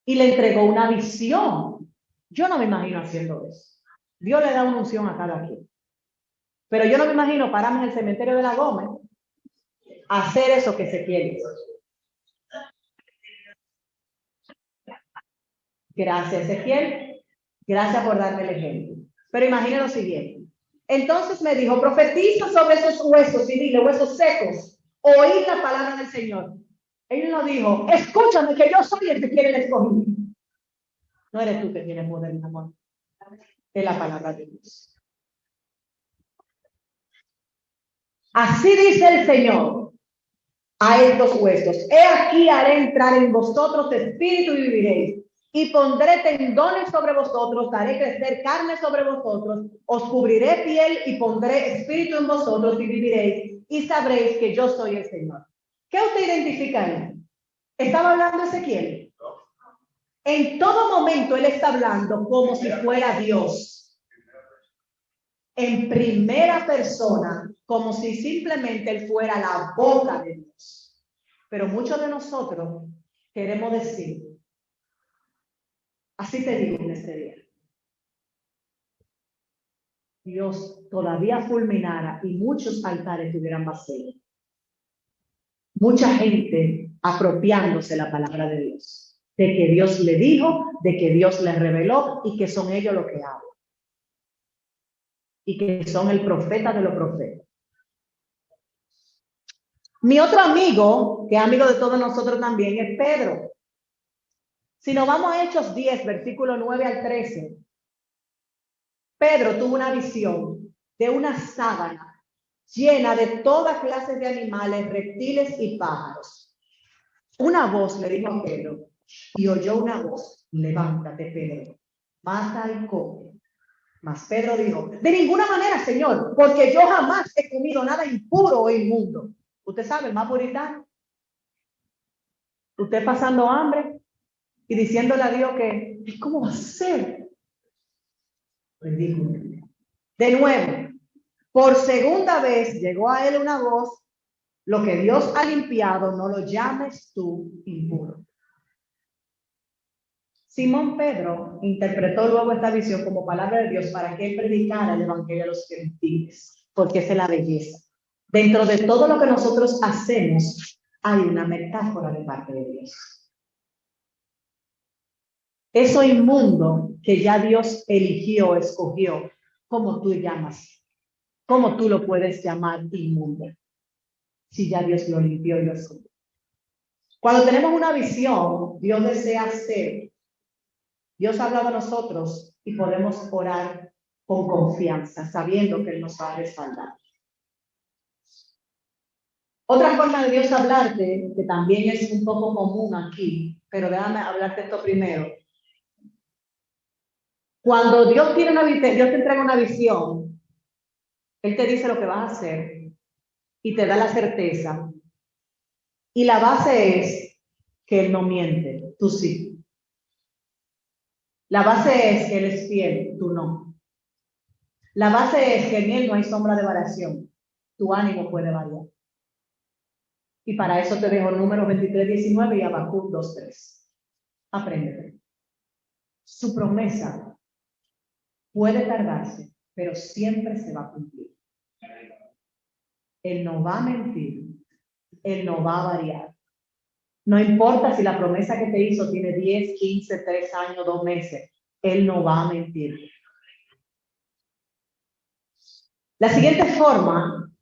y le entregó una visión. Yo no me imagino haciendo eso. Dios le da una unción a cada quien. Pero yo no me imagino pararme en el cementerio de la Gómez a hacer eso que Ezequiel hizo. Gracias, Ezequiel. Gracias por darme el ejemplo. Pero imagine lo siguiente. Entonces me dijo, profetiza sobre esos huesos y dile, huesos secos, oíd la palabra del Señor. Él no dijo, escúchame que yo soy el que quiere el escogido. No eres tú que tienes poder, mi amor. Es la palabra de Dios. Así dice el Señor a estos huesos. He aquí haré entrar en vosotros espíritu y viviréis. Y pondré tendones sobre vosotros, haré crecer carne sobre vosotros, os cubriré piel y pondré espíritu en vosotros y viviréis, y sabréis que yo soy el Señor. ¿Qué usted identifica ahí? ¿Estaba hablando Ezequiel? En todo momento él está hablando como si fuera Dios. En primera persona, como si simplemente él fuera la boca de Dios. Pero muchos de nosotros queremos decir, así te digo en este día, Dios todavía fulminara y muchos altares tuvieran vacíos. Mucha gente apropiándose la palabra de Dios, de que Dios le dijo, de que Dios le reveló y que son ellos los que hablan. Y que son el profeta de los profetas. Mi otro amigo, que es amigo de todos nosotros también, es Pedro. Si nos vamos a Hechos 10, versículo 9 al 13, Pedro tuvo una visión de una sábana llena de toda clase de animales, reptiles y pájaros. Una voz le dijo a Pedro, y oyó una voz, levántate, Pedro, mata y come. Mas Pedro dijo, de ninguna manera, Señor, porque yo jamás he comido nada impuro o inmundo. Usted sabe, el más puritano. Usted pasando hambre y diciéndole a Dios que, ¿cómo va a ser? Ridículo. De nuevo, por segunda vez llegó a él una voz, lo que Dios ha limpiado, no lo llames tú impuro. Simón Pedro interpretó luego esta visión como palabra de Dios para que él predicara el evangelio a los gentiles, porque esa es la belleza. Dentro de todo lo que nosotros hacemos, hay una metáfora de parte de Dios. Eso inmundo que ya Dios eligió, escogió, ¿cómo tú llamas? ¿Cómo tú lo puedes llamar inmundo? Si ya Dios lo limpió y lo escogió. Cuando tenemos una visión, Dios desea hacer. Dios habla a nosotros y podemos orar con confianza, sabiendo que Él nos va a respaldar. Otra forma de Dios hablarte, que también es un poco común aquí, pero déjame hablarte esto primero. Cuando Dios te entrega una visión, Él te dice lo que vas a hacer y te da la certeza. Y la base es que Él no miente, tú sí. La base es que Él es fiel, tú no. La base es que en Él no hay sombra de variación. Tu ánimo puede variar. Y para eso te dejo Números 23:19 y Habacuc 2:3. Apréndete. Su promesa puede tardarse, pero siempre se va a cumplir. Él no va a mentir. Él no va a variar. No importa si la promesa que te hizo tiene 10, 15, 3 años, 2 meses. Él no va a mentir. La siguiente forma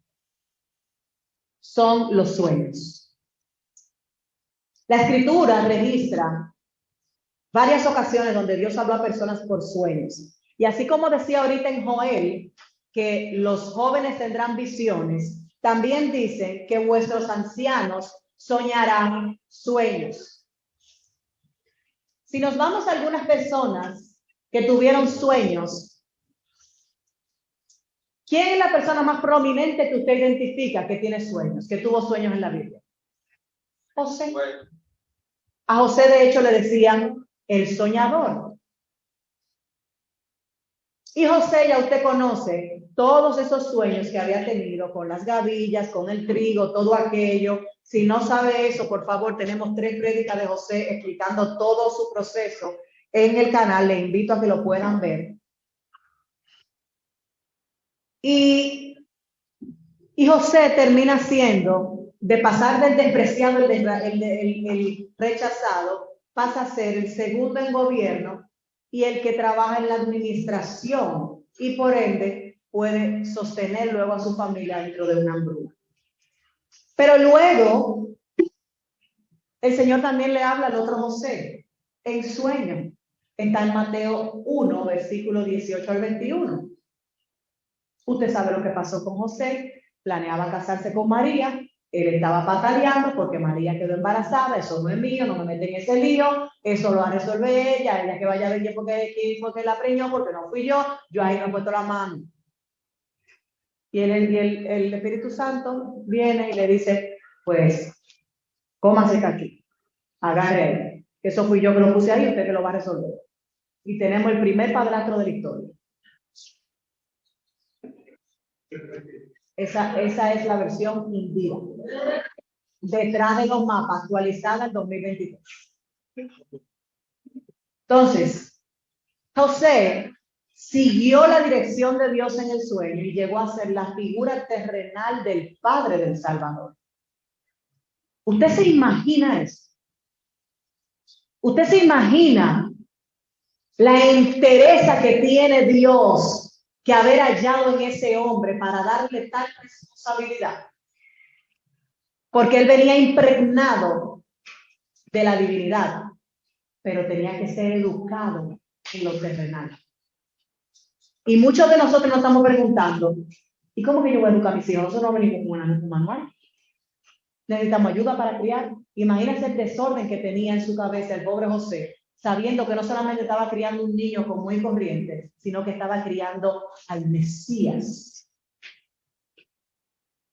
son los sueños. La Escritura registra varias ocasiones donde Dios habló a personas por sueños. Y así como decía ahorita en Joel, que los jóvenes tendrán visiones, también dice que vuestros ancianos soñarán sueños. Si nos vamos a algunas personas que tuvieron sueños, ¿quién es la persona más prominente que usted identifica que tiene sueños, que tuvo sueños en la Biblia? José. A José, de hecho, le decían el soñador. Y José, ya usted conoce todos esos sueños que había tenido con las gavillas, con el trigo, todo aquello. Si no sabe eso, por favor, tenemos 3 prédicas de José explicando todo su proceso en el canal. Le invito a que lo puedan ver. Y José termina siendo, de pasar del despreciado, el rechazado, pasa a ser el segundo en gobierno y el que trabaja en la administración y por ende puede sostener luego a su familia dentro de una hambruna. Pero luego el Señor también le habla al otro José en sueño. Está en Mateo 1, versículo 18 al 21. Usted sabe lo que pasó con José. Planeaba casarse con María. Él estaba pataleando porque María quedó embarazada. Eso no es mío, no me meten en ese lío. Eso lo va a resolver ella. Ella que vaya a ver quién fue que la preñó, porque no fui yo. Yo ahí no he puesto la mano. Y el Espíritu Santo viene y le dice, pues, cómase aquí. Agarre. Eso fui yo que lo puse ahí, usted que lo va a resolver. Y tenemos el primer padrastro de la historia. Esa es la versión indígena. Detrás de los mapas, actualizada en 2023. Entonces, José siguió la dirección de Dios en el sueño y llegó a ser la figura terrenal del Padre del Salvador. ¿Usted se imagina eso? ¿Usted se imagina la entereza que tiene Dios que haber hallado en ese hombre para darle tal responsabilidad? Porque él venía impregnado de la divinidad, pero tenía que ser educado en lo terrenal. Y muchos de nosotros nos estamos preguntando, ¿y cómo que yo voy a educar a mis hijos? Nosotros no venimos con un manual. Necesitamos ayuda para criar. Imagínense el desorden que tenía en su cabeza el pobre José sabiendo que no solamente estaba criando un niño común y corriente, sino que estaba criando al Mesías.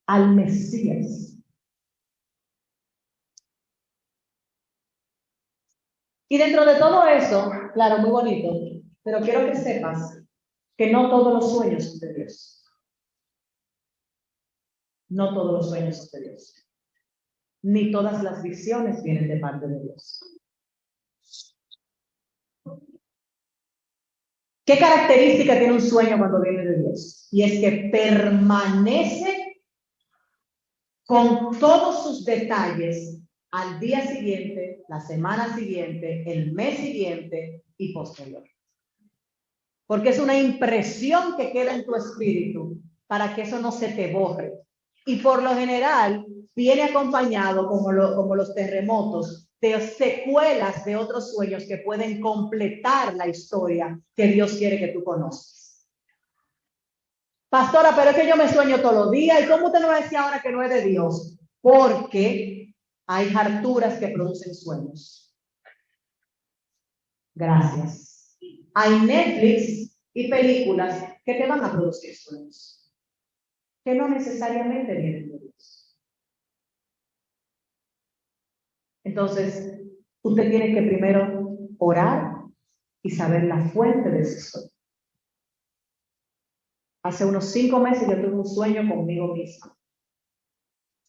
Al Mesías. Y dentro de todo eso, claro, muy bonito, pero quiero que sepas que no todos los sueños son de Dios. No todos los sueños son de Dios. Ni todas las visiones vienen de parte de Dios. ¿Qué característica tiene un sueño cuando viene de Dios? Y es que permanece con todos sus detalles al día siguiente, la semana siguiente, el mes siguiente y posterior. Porque es una impresión que queda en tu espíritu para que eso no se te borre. Y por lo general viene acompañado, como los terremotos, de secuelas de otros sueños que pueden completar la historia que Dios quiere que tú conozcas. Pastora, pero es que yo me sueño todos los días. ¿Y cómo usted me va a decir ahora que no es de Dios? Porque hay harturas que producen sueños. Gracias. Hay Netflix y películas que te van a producir sueños, que no necesariamente vienen de Dios. Entonces, usted tiene que primero orar y saber la fuente de ese sueño. Hace unos 5 meses yo tuve un sueño conmigo misma.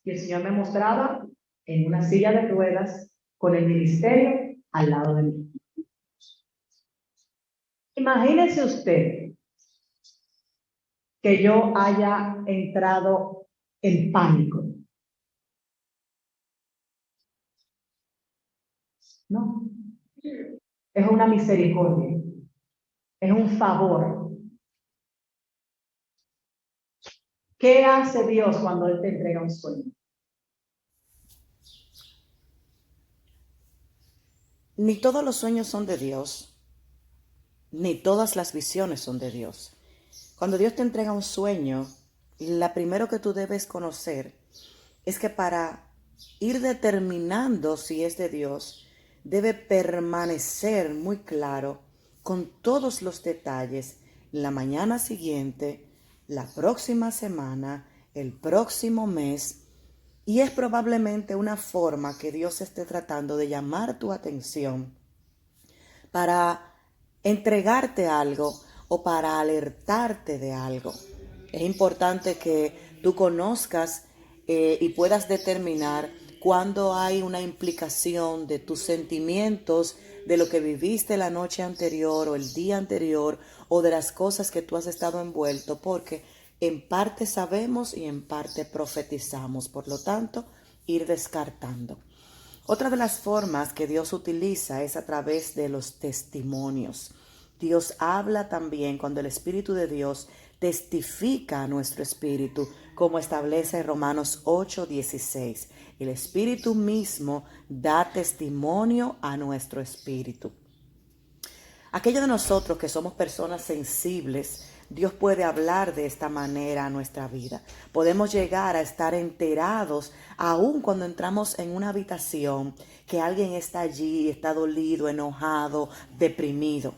Y el Señor me mostraba en una silla de ruedas con el ministerio al lado de mí. Imagínese usted que yo haya entrado en pánico. No. Es una misericordia. Es un favor. ¿Qué hace Dios cuando Él te entrega un sueño?
Ni todos los sueños son de Dios, ni todas las visiones son de Dios. Cuando Dios te entrega un sueño, la primero que tú debes conocer es que para ir determinando si es de Dios, debe permanecer muy claro con todos los detalles la mañana siguiente, la próxima semana, el próximo mes. Y es probablemente una forma que Dios esté tratando de llamar tu atención para entregarte algo o para alertarte de algo. Es importante que tú conozcas y puedas determinar cuándo hay una implicación de tus sentimientos, de lo que viviste la noche anterior o el día anterior o de las cosas que tú has estado envuelto, porque en parte sabemos y en parte profetizamos. Por lo tanto, ir descartando. Otra de las formas que Dios utiliza es a través de los testimonios. Dios habla también cuando el Espíritu de Dios testifica a nuestro espíritu, como establece Romanos 8:16. El Espíritu mismo da testimonio a nuestro espíritu. Aquellos de nosotros que somos personas sensibles, Dios puede hablar de esta manera a nuestra vida. Podemos llegar a estar enterados aún cuando entramos en una habitación que alguien está allí, está dolido, enojado, deprimido.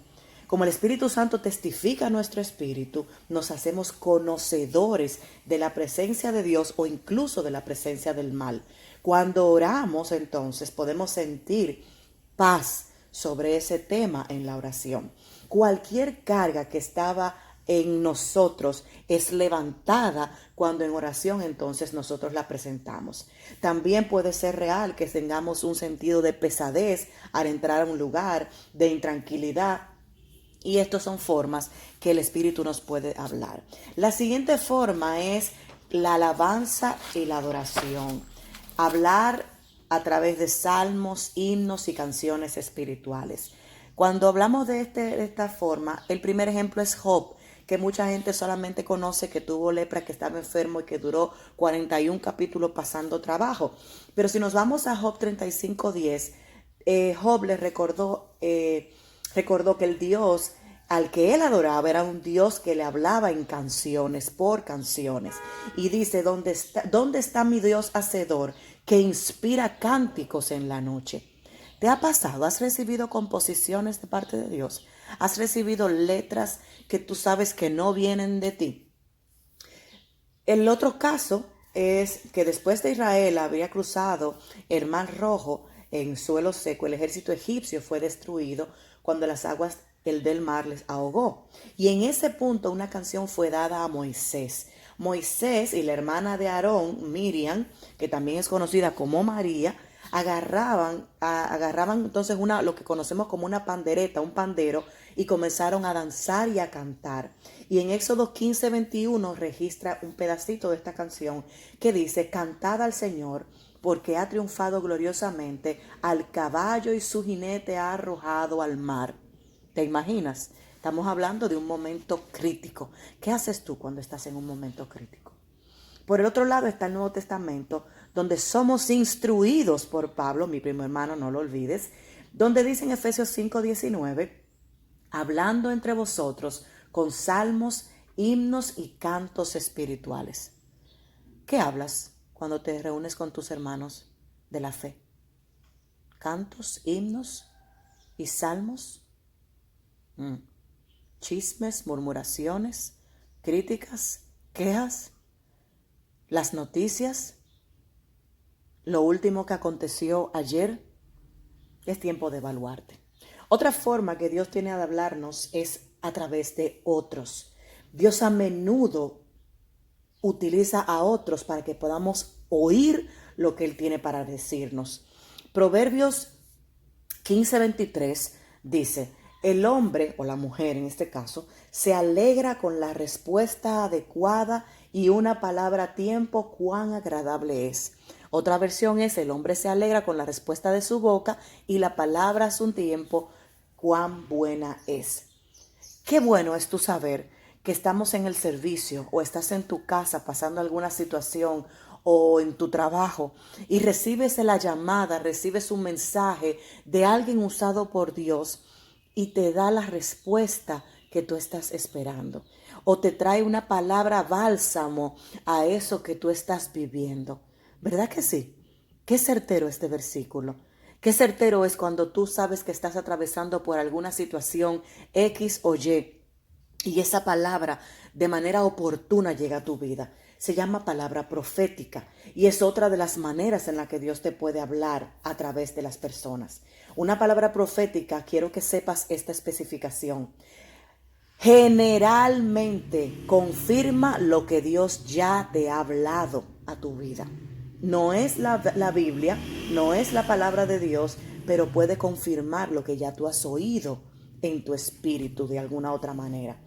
Como el Espíritu Santo testifica a nuestro espíritu, nos hacemos conocedores de la presencia de Dios o incluso de la presencia del mal. Cuando oramos, entonces, podemos sentir paz sobre ese tema en la oración. Cualquier carga que estaba en nosotros es levantada cuando en oración entonces nosotros la presentamos. También puede ser real que tengamos un sentido de pesadez al entrar a un lugar, de intranquilidad. Y estas son formas que el Espíritu nos puede hablar. La siguiente forma es la alabanza y la adoración. Hablar a través de salmos, himnos y canciones espirituales. Cuando hablamos de esta forma, el primer ejemplo es Job, que mucha gente solamente conoce, que tuvo lepra, que estaba enfermo y que duró 41 capítulos pasando trabajo. Pero si nos vamos a Job 35:10, Job le recordó que el Dios al que él adoraba era un Dios que le hablaba en canciones, por canciones. Y dice, ¿dónde está mi Dios hacedor que inspira cánticos en la noche? ¿Te ha pasado? ¿Has recibido composiciones de parte de Dios? ¿Has recibido letras que tú sabes que no vienen de ti? El otro caso es que después de Israel habría cruzado el Mar Rojo en suelo seco, el ejército egipcio fue destruido cuando las aguas del mar les ahogó. Y en ese punto una canción fue dada a Moisés. Moisés y la hermana de Aarón, Miriam, que también es conocida como María, agarraban entonces lo que conocemos como una pandereta, un pandero, y comenzaron a danzar y a cantar. Y en Éxodo 15:21 registra un pedacito de esta canción que dice: cantad al Señor, porque ha triunfado gloriosamente, al caballo y su jinete ha arrojado al mar. ¿Te imaginas? Estamos hablando de un momento crítico. ¿Qué haces tú cuando estás en un momento crítico? Por el otro lado está el Nuevo Testamento, donde somos instruidos por Pablo, mi primo hermano, no lo olvides, donde dice en Efesios 5:19, hablando entre vosotros con salmos, himnos y cantos espirituales. ¿Qué hablas cuando te reúnes con tus hermanos de la fe? ¿Cantos, himnos y salmos? Chismes, murmuraciones, críticas, quejas, las noticias, lo último que aconteció ayer. Es tiempo de evaluarte. Otra forma que Dios tiene de hablarnos es a través de otros. Dios a menudo utiliza a otros para que podamos oír lo que Él tiene para decirnos. Proverbios 15:23 dice: el hombre o la mujer en este caso se alegra con la respuesta adecuada y una palabra a tiempo cuán agradable es. Otra versión es: el hombre se alegra con la respuesta de su boca y la palabra a su tiempo cuán buena es. Qué bueno es tú saber que estamos en el servicio o estás en tu casa pasando alguna situación o en tu trabajo y recibes la llamada, recibes un mensaje de alguien usado por Dios y te da la respuesta que tú estás esperando, o te trae una palabra bálsamo a eso que tú estás viviendo. ¿Verdad que sí? Qué certero este versículo. Qué certero es cuando tú sabes que estás atravesando por alguna situación X o Y y esa palabra de manera oportuna llega a tu vida. Se llama palabra profética y es otra de las maneras en la que Dios te puede hablar a través de las personas. Una palabra profética, quiero que sepas esta especificación. Generalmente confirma lo que Dios ya te ha hablado a tu vida. No es la Biblia, no es la palabra de Dios, pero puede confirmar lo que ya tú has oído en tu espíritu de alguna otra manera.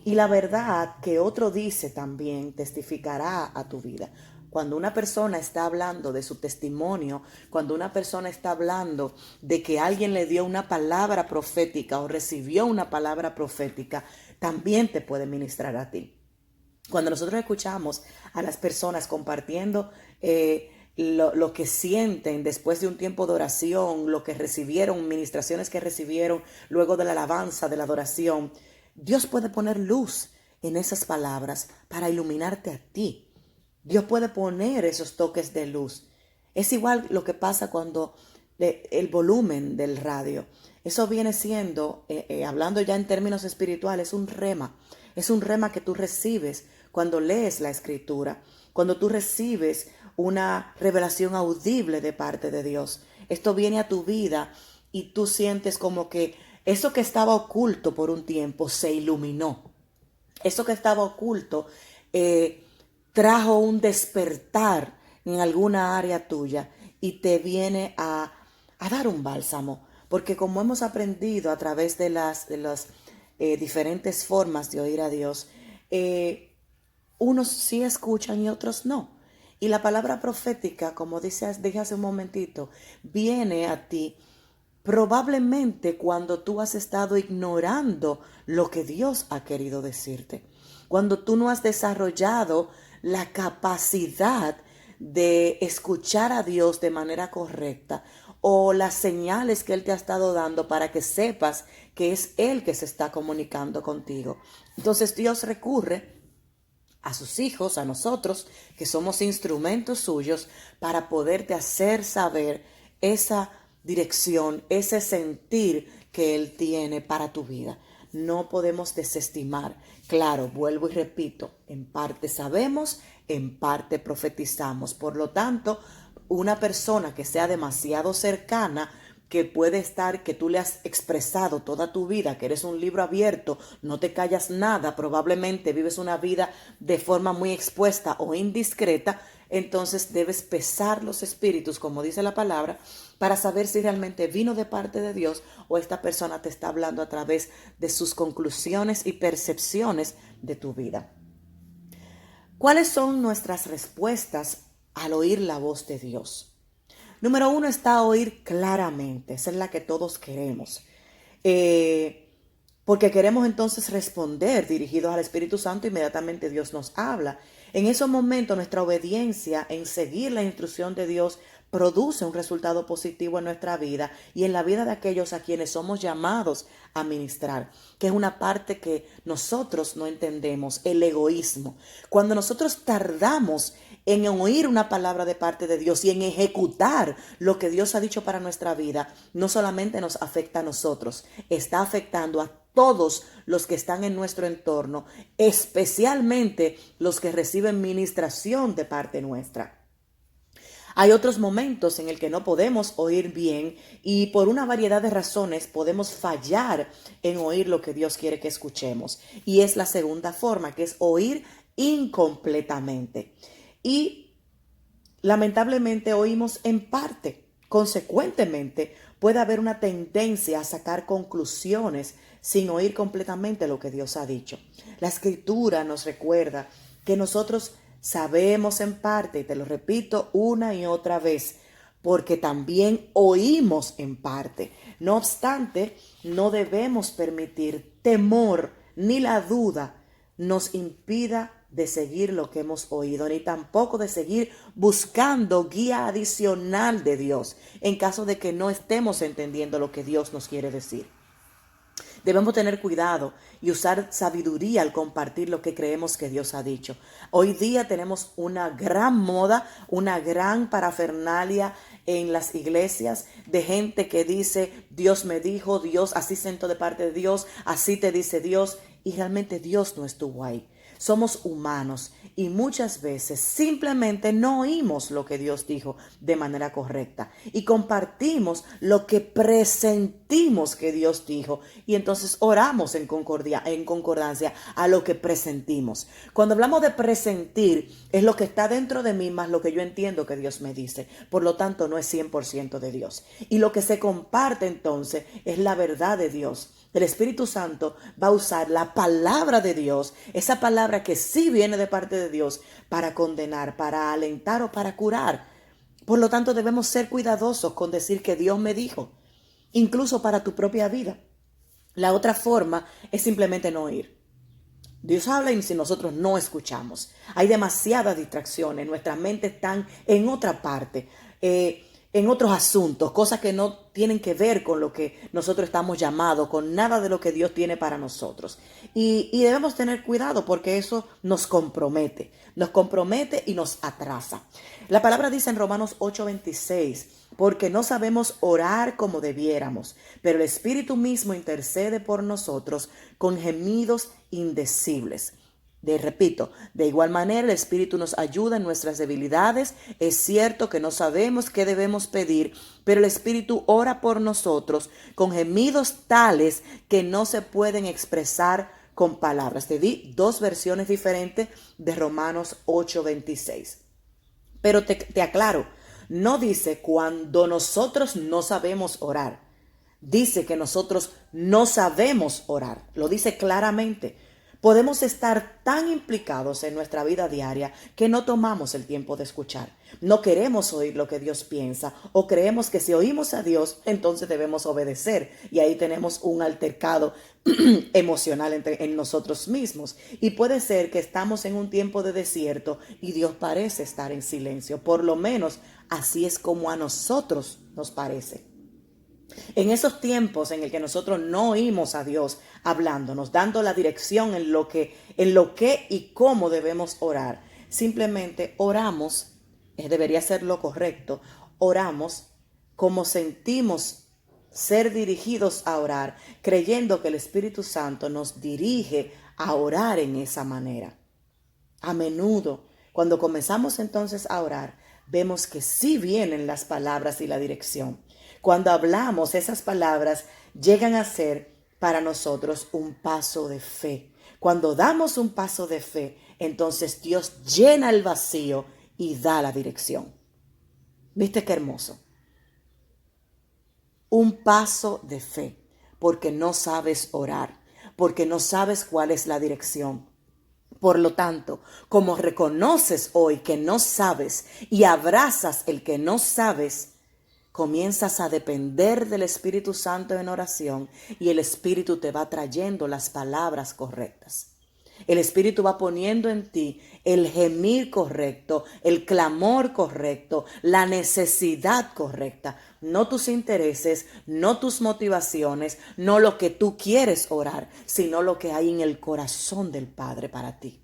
Y la verdad que otro dice también testificará a tu vida. Cuando una persona está hablando de su testimonio, cuando una persona está hablando de que alguien le dio una palabra profética o recibió una palabra profética, también te puede ministrar a ti. Cuando nosotros escuchamos a las personas compartiendo lo que sienten después de un tiempo de oración, lo que recibieron, ministraciones que recibieron luego de la alabanza, de la adoración, Dios puede poner luz en esas palabras para iluminarte a ti. Dios puede poner esos toques de luz. Es igual lo que pasa cuando el volumen del radio. Eso viene siendo, hablando ya en términos espirituales, un rema. Es un rema que tú recibes cuando lees la escritura, cuando tú recibes una revelación audible de parte de Dios. Esto viene a tu vida y tú sientes como que eso que estaba oculto por un tiempo se iluminó. Eso que estaba oculto trajo un despertar en alguna área tuya y te viene a dar un bálsamo. Porque como hemos aprendido a través de las diferentes formas de oír a Dios, unos sí escuchan y otros no. Y la palabra profética, como dije hace un momentito, viene a ti probablemente cuando tú has estado ignorando lo que Dios ha querido decirte. Cuando tú no has desarrollado la capacidad de escuchar a Dios de manera correcta o las señales que Él te ha estado dando para que sepas que es Él que se está comunicando contigo. Entonces Dios recurre a sus hijos, a nosotros, que somos instrumentos suyos, para poderte hacer saber esa dirección, ese sentir que Él tiene para tu vida. No podemos desestimar. Claro, vuelvo y repito, en parte sabemos, en parte profetizamos. Por lo tanto, una persona que sea demasiado cercana, que puede estar, que tú le has expresado toda tu vida, que eres un libro abierto, no te callas nada, probablemente vives una vida de forma muy expuesta o indiscreta, entonces debes pesar los espíritus, como dice la palabra, para saber si realmente vino de parte de Dios o esta persona te está hablando a través de sus conclusiones y percepciones de tu vida. ¿Cuáles son nuestras respuestas al oír la voz de Dios? Número 1 está oír claramente, esa es la que todos queremos. Porque queremos entonces responder dirigidos al Espíritu Santo, inmediatamente Dios nos habla. En esos momentos nuestra obediencia en seguir la instrucción de Dios produce un resultado positivo en nuestra vida y en la vida de aquellos a quienes somos llamados a ministrar, que es una parte que nosotros no entendemos, el egoísmo. Cuando nosotros tardamos en oír una palabra de parte de Dios y en ejecutar lo que Dios ha dicho para nuestra vida, no solamente nos afecta a nosotros, está afectando a todos los que están en nuestro entorno, especialmente los que reciben ministración de parte nuestra. Hay otros momentos en el que no podemos oír bien y por una variedad de razones podemos fallar en oír lo que Dios quiere que escuchemos. Y es la segunda forma, que es oír incompletamente. Y lamentablemente oímos en parte. Consecuentemente, puede haber una tendencia a sacar conclusiones sin oír completamente lo que Dios ha dicho. La Escritura nos recuerda que nosotros sabemos en parte, y te lo repito una y otra vez, porque también oímos en parte. No obstante, no debemos permitir temor ni la duda nos impida de seguir lo que hemos oído, ni tampoco de seguir buscando guía adicional de Dios en caso de que no estemos entendiendo lo que Dios nos quiere decir. Debemos tener cuidado y usar sabiduría al compartir lo que creemos que Dios ha dicho. Hoy día tenemos una gran moda, una gran parafernalia en las iglesias de gente que dice, Dios me dijo, Dios así sentó de parte de Dios, así te dice Dios, y realmente Dios no estuvo ahí. Somos humanos y muchas veces simplemente no oímos lo que Dios dijo de manera correcta y compartimos lo que presentimos que Dios dijo y entonces oramos en concordancia a lo que presentimos. Cuando hablamos de presentir, es lo que está dentro de mí más lo que yo entiendo que Dios me dice. Por lo tanto, no es 100% de Dios. Y lo que se comparte entonces es la verdad de Dios. El Espíritu Santo va a usar la palabra de Dios, esa palabra que sí viene de parte de Dios, para condenar, para alentar o para curar. Por lo tanto, debemos ser cuidadosos con decir que Dios me dijo, incluso para tu propia vida. La otra forma es simplemente no oír. Dios habla y si nosotros no escuchamos. Hay demasiadas distracciones, nuestras mentes están en otra parte, en otros asuntos, cosas que no tienen que ver con lo que nosotros estamos llamados, con nada de lo que Dios tiene para nosotros. Y debemos tener cuidado porque eso nos compromete y nos atrasa. La palabra dice en Romanos 8:26, porque no sabemos orar como debiéramos, pero el Espíritu mismo intercede por nosotros con gemidos indecibles. Repito, de igual manera el Espíritu nos ayuda en nuestras debilidades. Es cierto que no sabemos qué debemos pedir, pero el Espíritu ora por nosotros con gemidos tales que no se pueden expresar con palabras. Te di dos versiones diferentes de Romanos 8:26. Pero te aclaro, no dice cuando nosotros no sabemos orar. Dice que nosotros no sabemos orar. Lo dice claramente. Podemos estar tan implicados en nuestra vida diaria que no tomamos el tiempo de escuchar. No queremos oír lo que Dios piensa o creemos que si oímos a Dios, entonces debemos obedecer. Y ahí tenemos un altercado emocional en nosotros mismos. Y puede ser que estamos en un tiempo de desierto y Dios parece estar en silencio. Por lo menos así es como a nosotros nos parece. En esos tiempos en el que nosotros no oímos a Dios hablándonos, dando la dirección en lo que y cómo debemos orar, simplemente oramos, debería ser lo correcto, oramos como sentimos ser dirigidos a orar, creyendo que el Espíritu Santo nos dirige a orar en esa manera. A menudo, cuando comenzamos entonces a orar, vemos que sí vienen las palabras y la dirección. Cuando hablamos, esas palabras llegan a ser para nosotros un paso de fe. Cuando damos un paso de fe, entonces Dios llena el vacío y da la dirección. ¿Viste qué hermoso? Un paso de fe, porque no sabes orar, porque no sabes cuál es la dirección. Por lo tanto, como reconoces hoy que no sabes y abrazas el que no sabes, comienzas a depender del Espíritu Santo en oración y el Espíritu te va trayendo las palabras correctas. El Espíritu va poniendo en ti el gemir correcto, el clamor correcto, la necesidad correcta. No tus intereses, no tus motivaciones, no lo que tú quieres orar, sino lo que hay en el corazón del Padre para ti.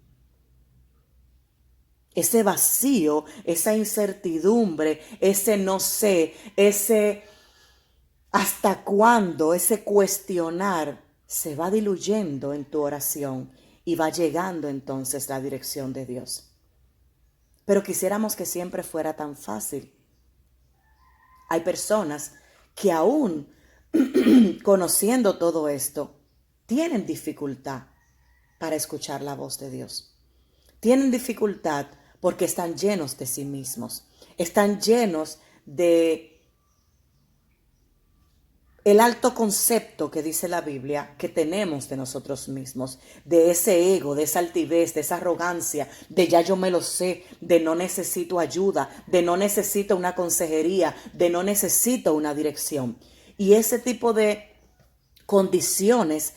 Ese vacío, esa incertidumbre, ese no sé, ese hasta cuándo, ese cuestionar se va diluyendo en tu oración y va llegando entonces la dirección de Dios. Pero quisiéramos que siempre fuera tan fácil. Hay personas que aún conociendo todo esto, tienen dificultad para escuchar la voz de Dios. Tienen dificultad porque están llenos de sí mismos. Están llenos de el alto concepto que dice la Biblia que tenemos de nosotros mismos, de ese ego, de esa altivez, de esa arrogancia, de ya yo me lo sé, de no necesito ayuda, de no necesito una consejería, de no necesito una dirección. Y ese tipo de condiciones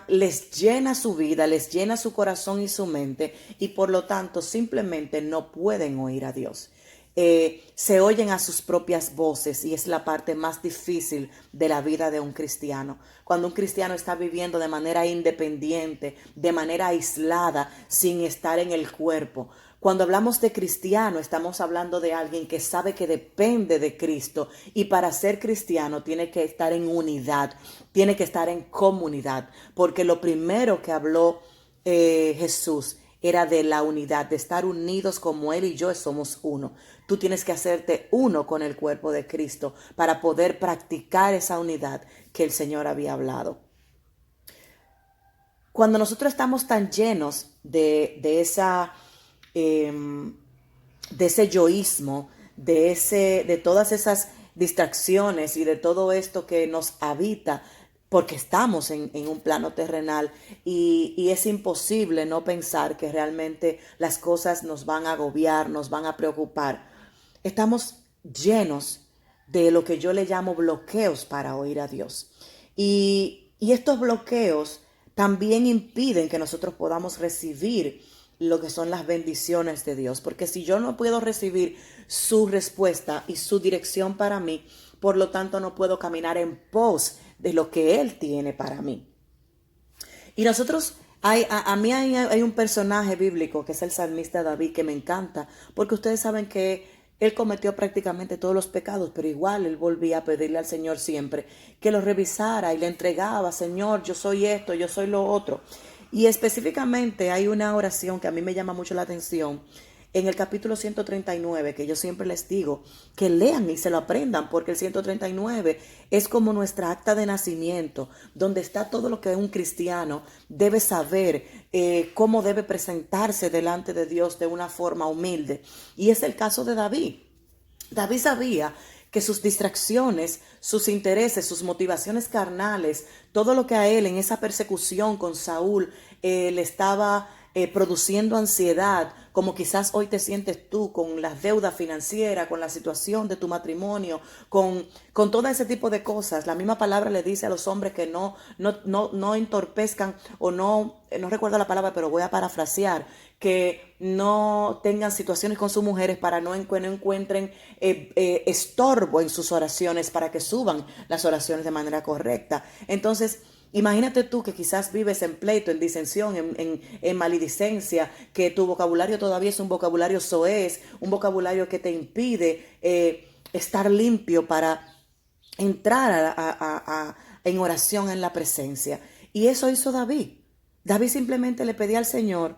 les llena su vida, les llena su corazón y su mente y por lo tanto simplemente no pueden oír a Dios. Se oyen a sus propias voces y es la parte más difícil de la vida de un cristiano. Cuando un cristiano está viviendo de manera independiente, de manera aislada, sin estar en el cuerpo. Cuando hablamos de cristiano, estamos hablando de alguien que sabe que depende de Cristo y para ser cristiano tiene que estar en unidad, tiene que estar en comunidad, porque lo primero que habló Jesús era de la unidad, de estar unidos como Él y yo somos uno. Tú tienes que hacerte uno con el cuerpo de Cristo para poder practicar esa unidad que el Señor había hablado. Cuando nosotros estamos tan llenos de ese yoísmo, de todas esas distracciones y de todo esto que nos habita, porque estamos en un plano terrenal y es imposible no pensar que realmente las cosas nos van a agobiar, nos van a preocupar. Estamos llenos de lo que yo le llamo bloqueos para oír a Dios. Y estos bloqueos también impiden que nosotros podamos recibir lo que son las bendiciones de Dios. Porque si yo no puedo recibir su respuesta y su dirección para mí, por lo tanto no puedo caminar en pos de lo que Él tiene para mí. Y nosotros, a mí hay un personaje bíblico que es el salmista David que me encanta, porque ustedes saben que él cometió prácticamente todos los pecados, pero igual él volvía a pedirle al Señor siempre que lo revisara y le entregaba, Señor, yo soy esto, yo soy lo otro. Y específicamente hay una oración que a mí me llama mucho la atención en el capítulo 139, que yo siempre les digo que lean y se lo aprendan, porque el 139 es como nuestra acta de nacimiento, donde está todo lo que un cristiano debe saber, cómo debe presentarse delante de Dios de una forma humilde. Y es el caso de David. David sabía que sus distracciones, sus intereses, sus motivaciones carnales, todo lo que a él en esa persecución con Saúl le estaba produciendo ansiedad, como quizás hoy te sientes tú con las deudas financieras, con la situación de tu matrimonio, con todo ese tipo de cosas. La misma palabra le dice a los hombres que no entorpezcan o no recuerdo la palabra, pero voy a parafrasear, que no tengan situaciones con sus mujeres para no encuentren estorbo en sus oraciones, para que suban las oraciones de manera correcta. Entonces, imagínate tú que quizás vives en pleito, en disensión, en maledicencia, que tu vocabulario todavía es un vocabulario soez, un vocabulario que te impide estar limpio para entrar en oración en la presencia. Y eso hizo David. David simplemente le pedía al Señor: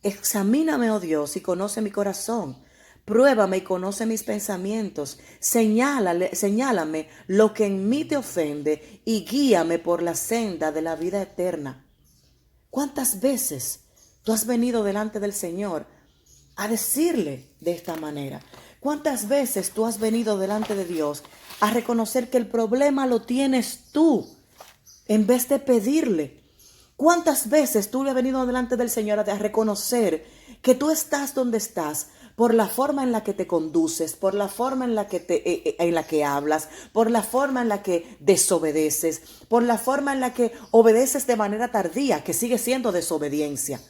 examíname, oh Dios, y conoce mi corazón. Pruébame y conoce mis pensamientos. Señálame lo que en mí te ofende y guíame por la senda de la vida eterna. ¿Cuántas veces tú has venido delante del Señor a decirle de esta manera? ¿Cuántas veces tú has venido delante de Dios a reconocer que el problema lo tienes tú en vez de pedirle? ¿Cuántas veces tú le has venido delante del Señor a reconocer que tú estás donde estás por la forma en la que te conduces, por la forma en la que hablas, por la forma en la que desobedeces, por la forma en la que obedeces de manera tardía, que sigue siendo desobediencia?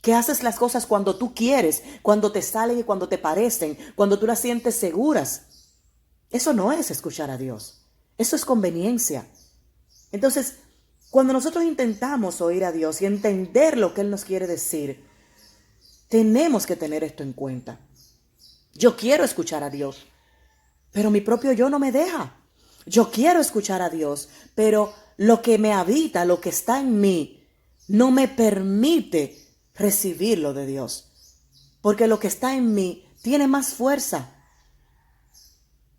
Que haces las cosas cuando tú quieres, cuando te salen y cuando te parecen, cuando tú las sientes seguras. Eso no es escuchar a Dios. Eso es conveniencia. Entonces, cuando nosotros intentamos oír a Dios y entender lo que Él nos quiere decir, tenemos que tener esto en cuenta. Yo quiero escuchar a Dios, pero mi propio yo no me deja. Yo quiero escuchar a Dios, pero lo que me habita, lo que está en mí, no me permite recibirlo de Dios. Porque lo que está en mí tiene más fuerza.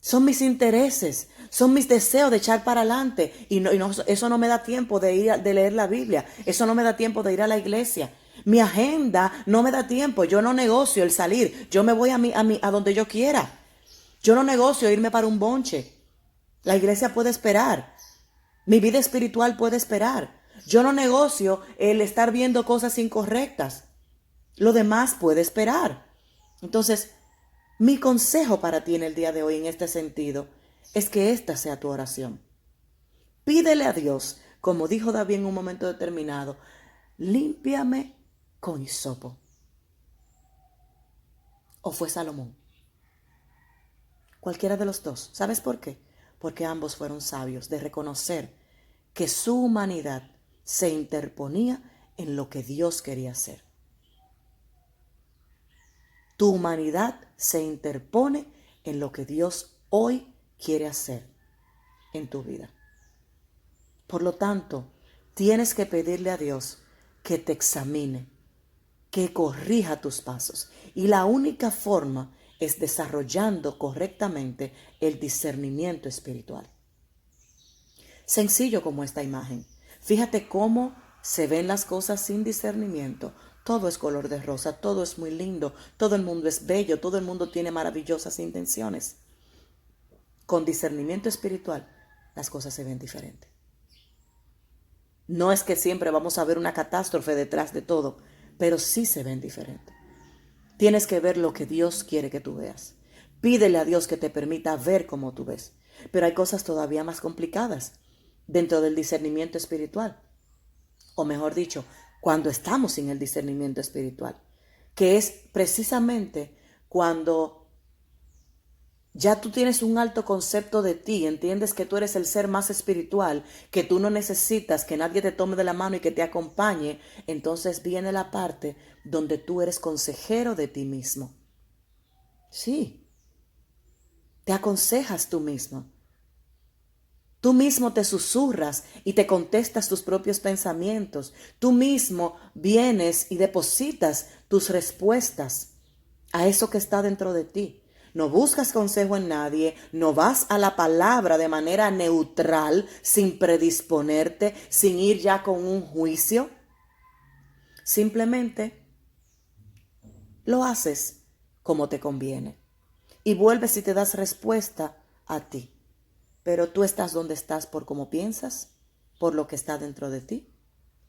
Son mis intereses, son mis deseos de echar para adelante. Eso no me da tiempo de leer la Biblia. Eso no me da tiempo de ir a la iglesia. Mi agenda no me da tiempo. Yo no negocio el salir. Yo me voy a donde yo quiera. Yo no negocio irme para un bonche. La iglesia puede esperar. Mi vida espiritual puede esperar. Yo no negocio el estar viendo cosas incorrectas. Lo demás puede esperar. Entonces, mi consejo para ti en el día de hoy en este sentido es que esta sea tu oración. Pídele a Dios, como dijo David en un momento determinado: límpiame con hisopo. ¿O fue Salomón? Cualquiera de los dos. ¿Sabes por qué? Porque ambos fueron sabios de reconocer que su humanidad se interponía en lo que Dios quería hacer. Tu humanidad se interpone en lo que Dios hoy quiere hacer en tu vida. Por lo tanto, tienes que pedirle a Dios que te examine, que corrija tus pasos. Y la única forma es desarrollando correctamente el discernimiento espiritual. Sencillo como esta imagen. Fíjate cómo se ven las cosas sin discernimiento. Todo es color de rosa, todo es muy lindo, todo el mundo es bello, todo el mundo tiene maravillosas intenciones. Con discernimiento espiritual, las cosas se ven diferentes. No es que siempre vamos a ver una catástrofe detrás de todo, pero sí se ven diferentes. Tienes que ver lo que Dios quiere que tú veas. Pídele a Dios que te permita ver como tú ves. Pero hay cosas todavía más complicadas dentro del discernimiento espiritual. O mejor dicho, cuando estamos sin el discernimiento espiritual, que es precisamente cuando ya tú tienes un alto concepto de ti, entiendes que tú eres el ser más espiritual, que tú no necesitas que nadie te tome de la mano y que te acompañe. Entonces viene la parte donde tú eres consejero de ti mismo. Sí, te aconsejas tú mismo. Tú mismo te susurras y te contestas tus propios pensamientos. Tú mismo vienes y depositas tus respuestas a eso que está dentro de ti. No buscas consejo en nadie, no vas a la palabra de manera neutral, sin predisponerte, sin ir ya con un juicio. Simplemente lo haces como te conviene y vuelves y te das respuesta a ti. Pero tú estás donde estás por cómo piensas, por lo que está dentro de ti.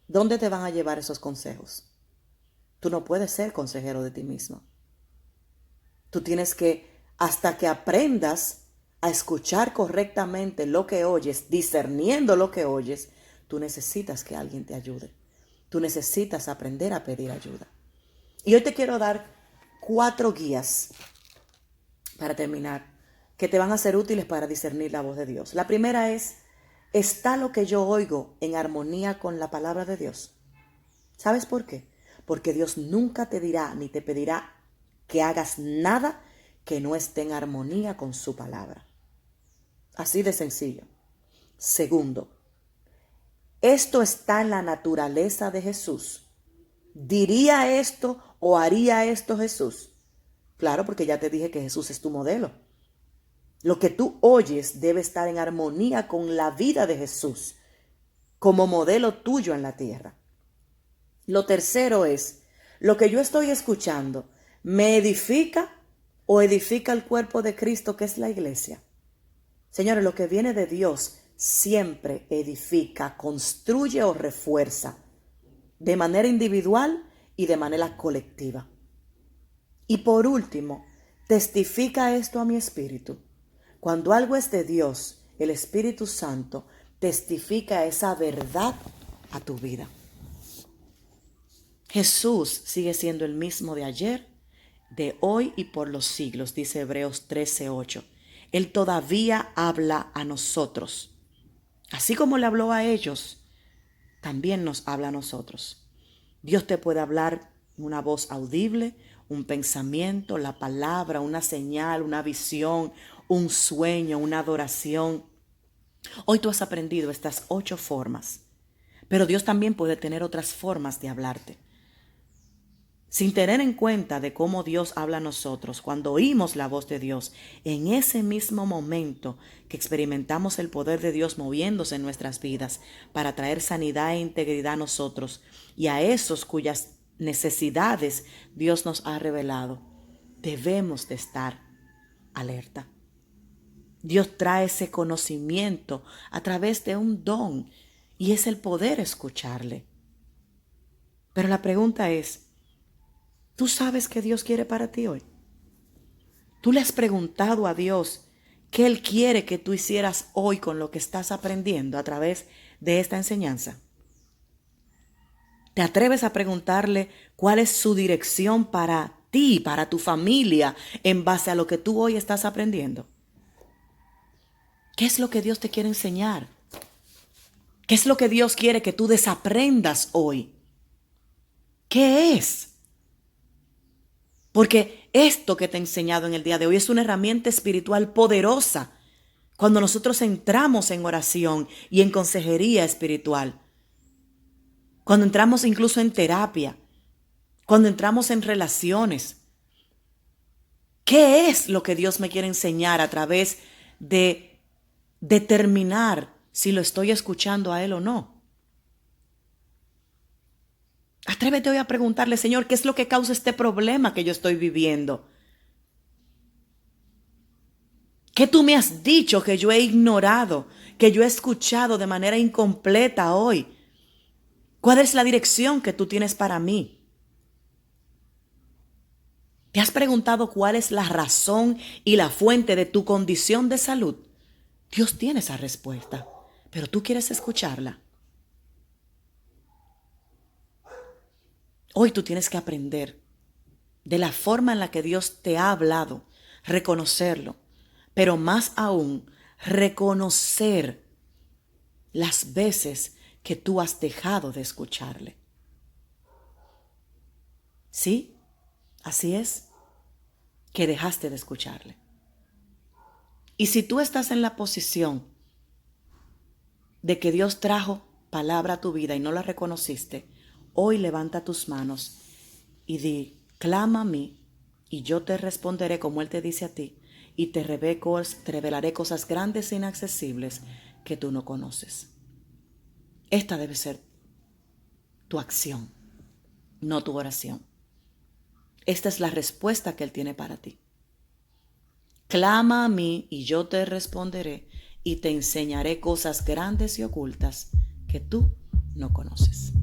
¿Dónde te van a llevar esos consejos? Tú no puedes ser consejero de ti mismo. Tú tienes que, hasta que aprendas a escuchar correctamente lo que oyes, discerniendo lo que oyes, tú necesitas que alguien te ayude. Tú necesitas aprender a pedir ayuda. Y hoy te quiero dar 4 guías para terminar, que te van a ser útiles para discernir la voz de Dios. La primera es: ¿está lo que yo oigo en armonía con la palabra de Dios? ¿Sabes por qué? Porque Dios nunca te dirá ni te pedirá que hagas nada que no esté en armonía con su palabra. Así de sencillo. Segundo, esto está en la naturaleza de Jesús. ¿Diría esto o haría esto Jesús? Claro, porque ya te dije que Jesús es tu modelo. Lo que tú oyes debe estar en armonía con la vida de Jesús como modelo tuyo en la tierra. Lo tercero es, lo que yo estoy escuchando, ¿me edifica o edifica el cuerpo de Cristo, que es la iglesia? Señores, lo que viene de Dios siempre edifica, construye o refuerza, de manera individual y de manera colectiva. Y por último, testifica esto a mi espíritu. Cuando algo es de Dios, el Espíritu Santo testifica esa verdad a tu vida. Jesús sigue siendo el mismo de ayer, de hoy y por los siglos, dice Hebreos 13:8. Él todavía habla a nosotros. Así como le habló a ellos, también nos habla a nosotros. Dios te puede hablar una voz audible, un pensamiento, la palabra, una señal, una visión, un sueño, una adoración. Hoy tú has aprendido estas 8 formas, pero Dios también puede tener otras formas de hablarte. Sin tener en cuenta de cómo Dios habla a nosotros, cuando oímos la voz de Dios, en ese mismo momento que experimentamos el poder de Dios moviéndose en nuestras vidas para traer sanidad e integridad a nosotros y a esos cuyas necesidades Dios nos ha revelado, debemos de estar alerta. Dios trae ese conocimiento a través de un don y es el poder escucharle. Pero la pregunta es, ¿tú sabes qué Dios quiere para ti hoy? ¿Tú le has preguntado a Dios qué Él quiere que tú hicieras hoy con lo que estás aprendiendo a través de esta enseñanza? ¿Te atreves a preguntarle cuál es su dirección para ti, para tu familia, en base a lo que tú hoy estás aprendiendo? ¿Qué es lo que Dios te quiere enseñar? ¿Qué es lo que Dios quiere que tú desaprendas hoy? ¿Qué es? Porque esto que te he enseñado en el día de hoy es una herramienta espiritual poderosa cuando nosotros entramos en oración y en consejería espiritual. Cuando entramos incluso en terapia. Cuando entramos en relaciones. ¿Qué es lo que Dios me quiere enseñar a través de determinar si lo estoy escuchando a Él o no? Atrévete hoy a preguntarle, Señor, ¿qué es lo que causa este problema que yo estoy viviendo? ¿Qué tú me has dicho que yo he ignorado, que yo he escuchado de manera incompleta hoy? ¿Cuál es la dirección que tú tienes para mí? ¿Te has preguntado cuál es la razón y la fuente de tu condición de salud? Dios tiene esa respuesta, pero tú quieres escucharla. Hoy tú tienes que aprender de la forma en la que Dios te ha hablado, reconocerlo, pero más aún, reconocer las veces que tú has dejado de escucharle. ¿Sí? Así es, que dejaste de escucharle. Y si tú estás en la posición de que Dios trajo palabra a tu vida y no la reconociste, hoy levanta tus manos y di, clama a mí y yo te responderé como Él te dice a ti y te revelaré cosas grandes e inaccesibles que tú no conoces. Esta debe ser tu acción, no tu oración. Esta es la respuesta que Él tiene para ti. Clama a mí y yo te responderé y te enseñaré cosas grandes y ocultas que tú no conoces.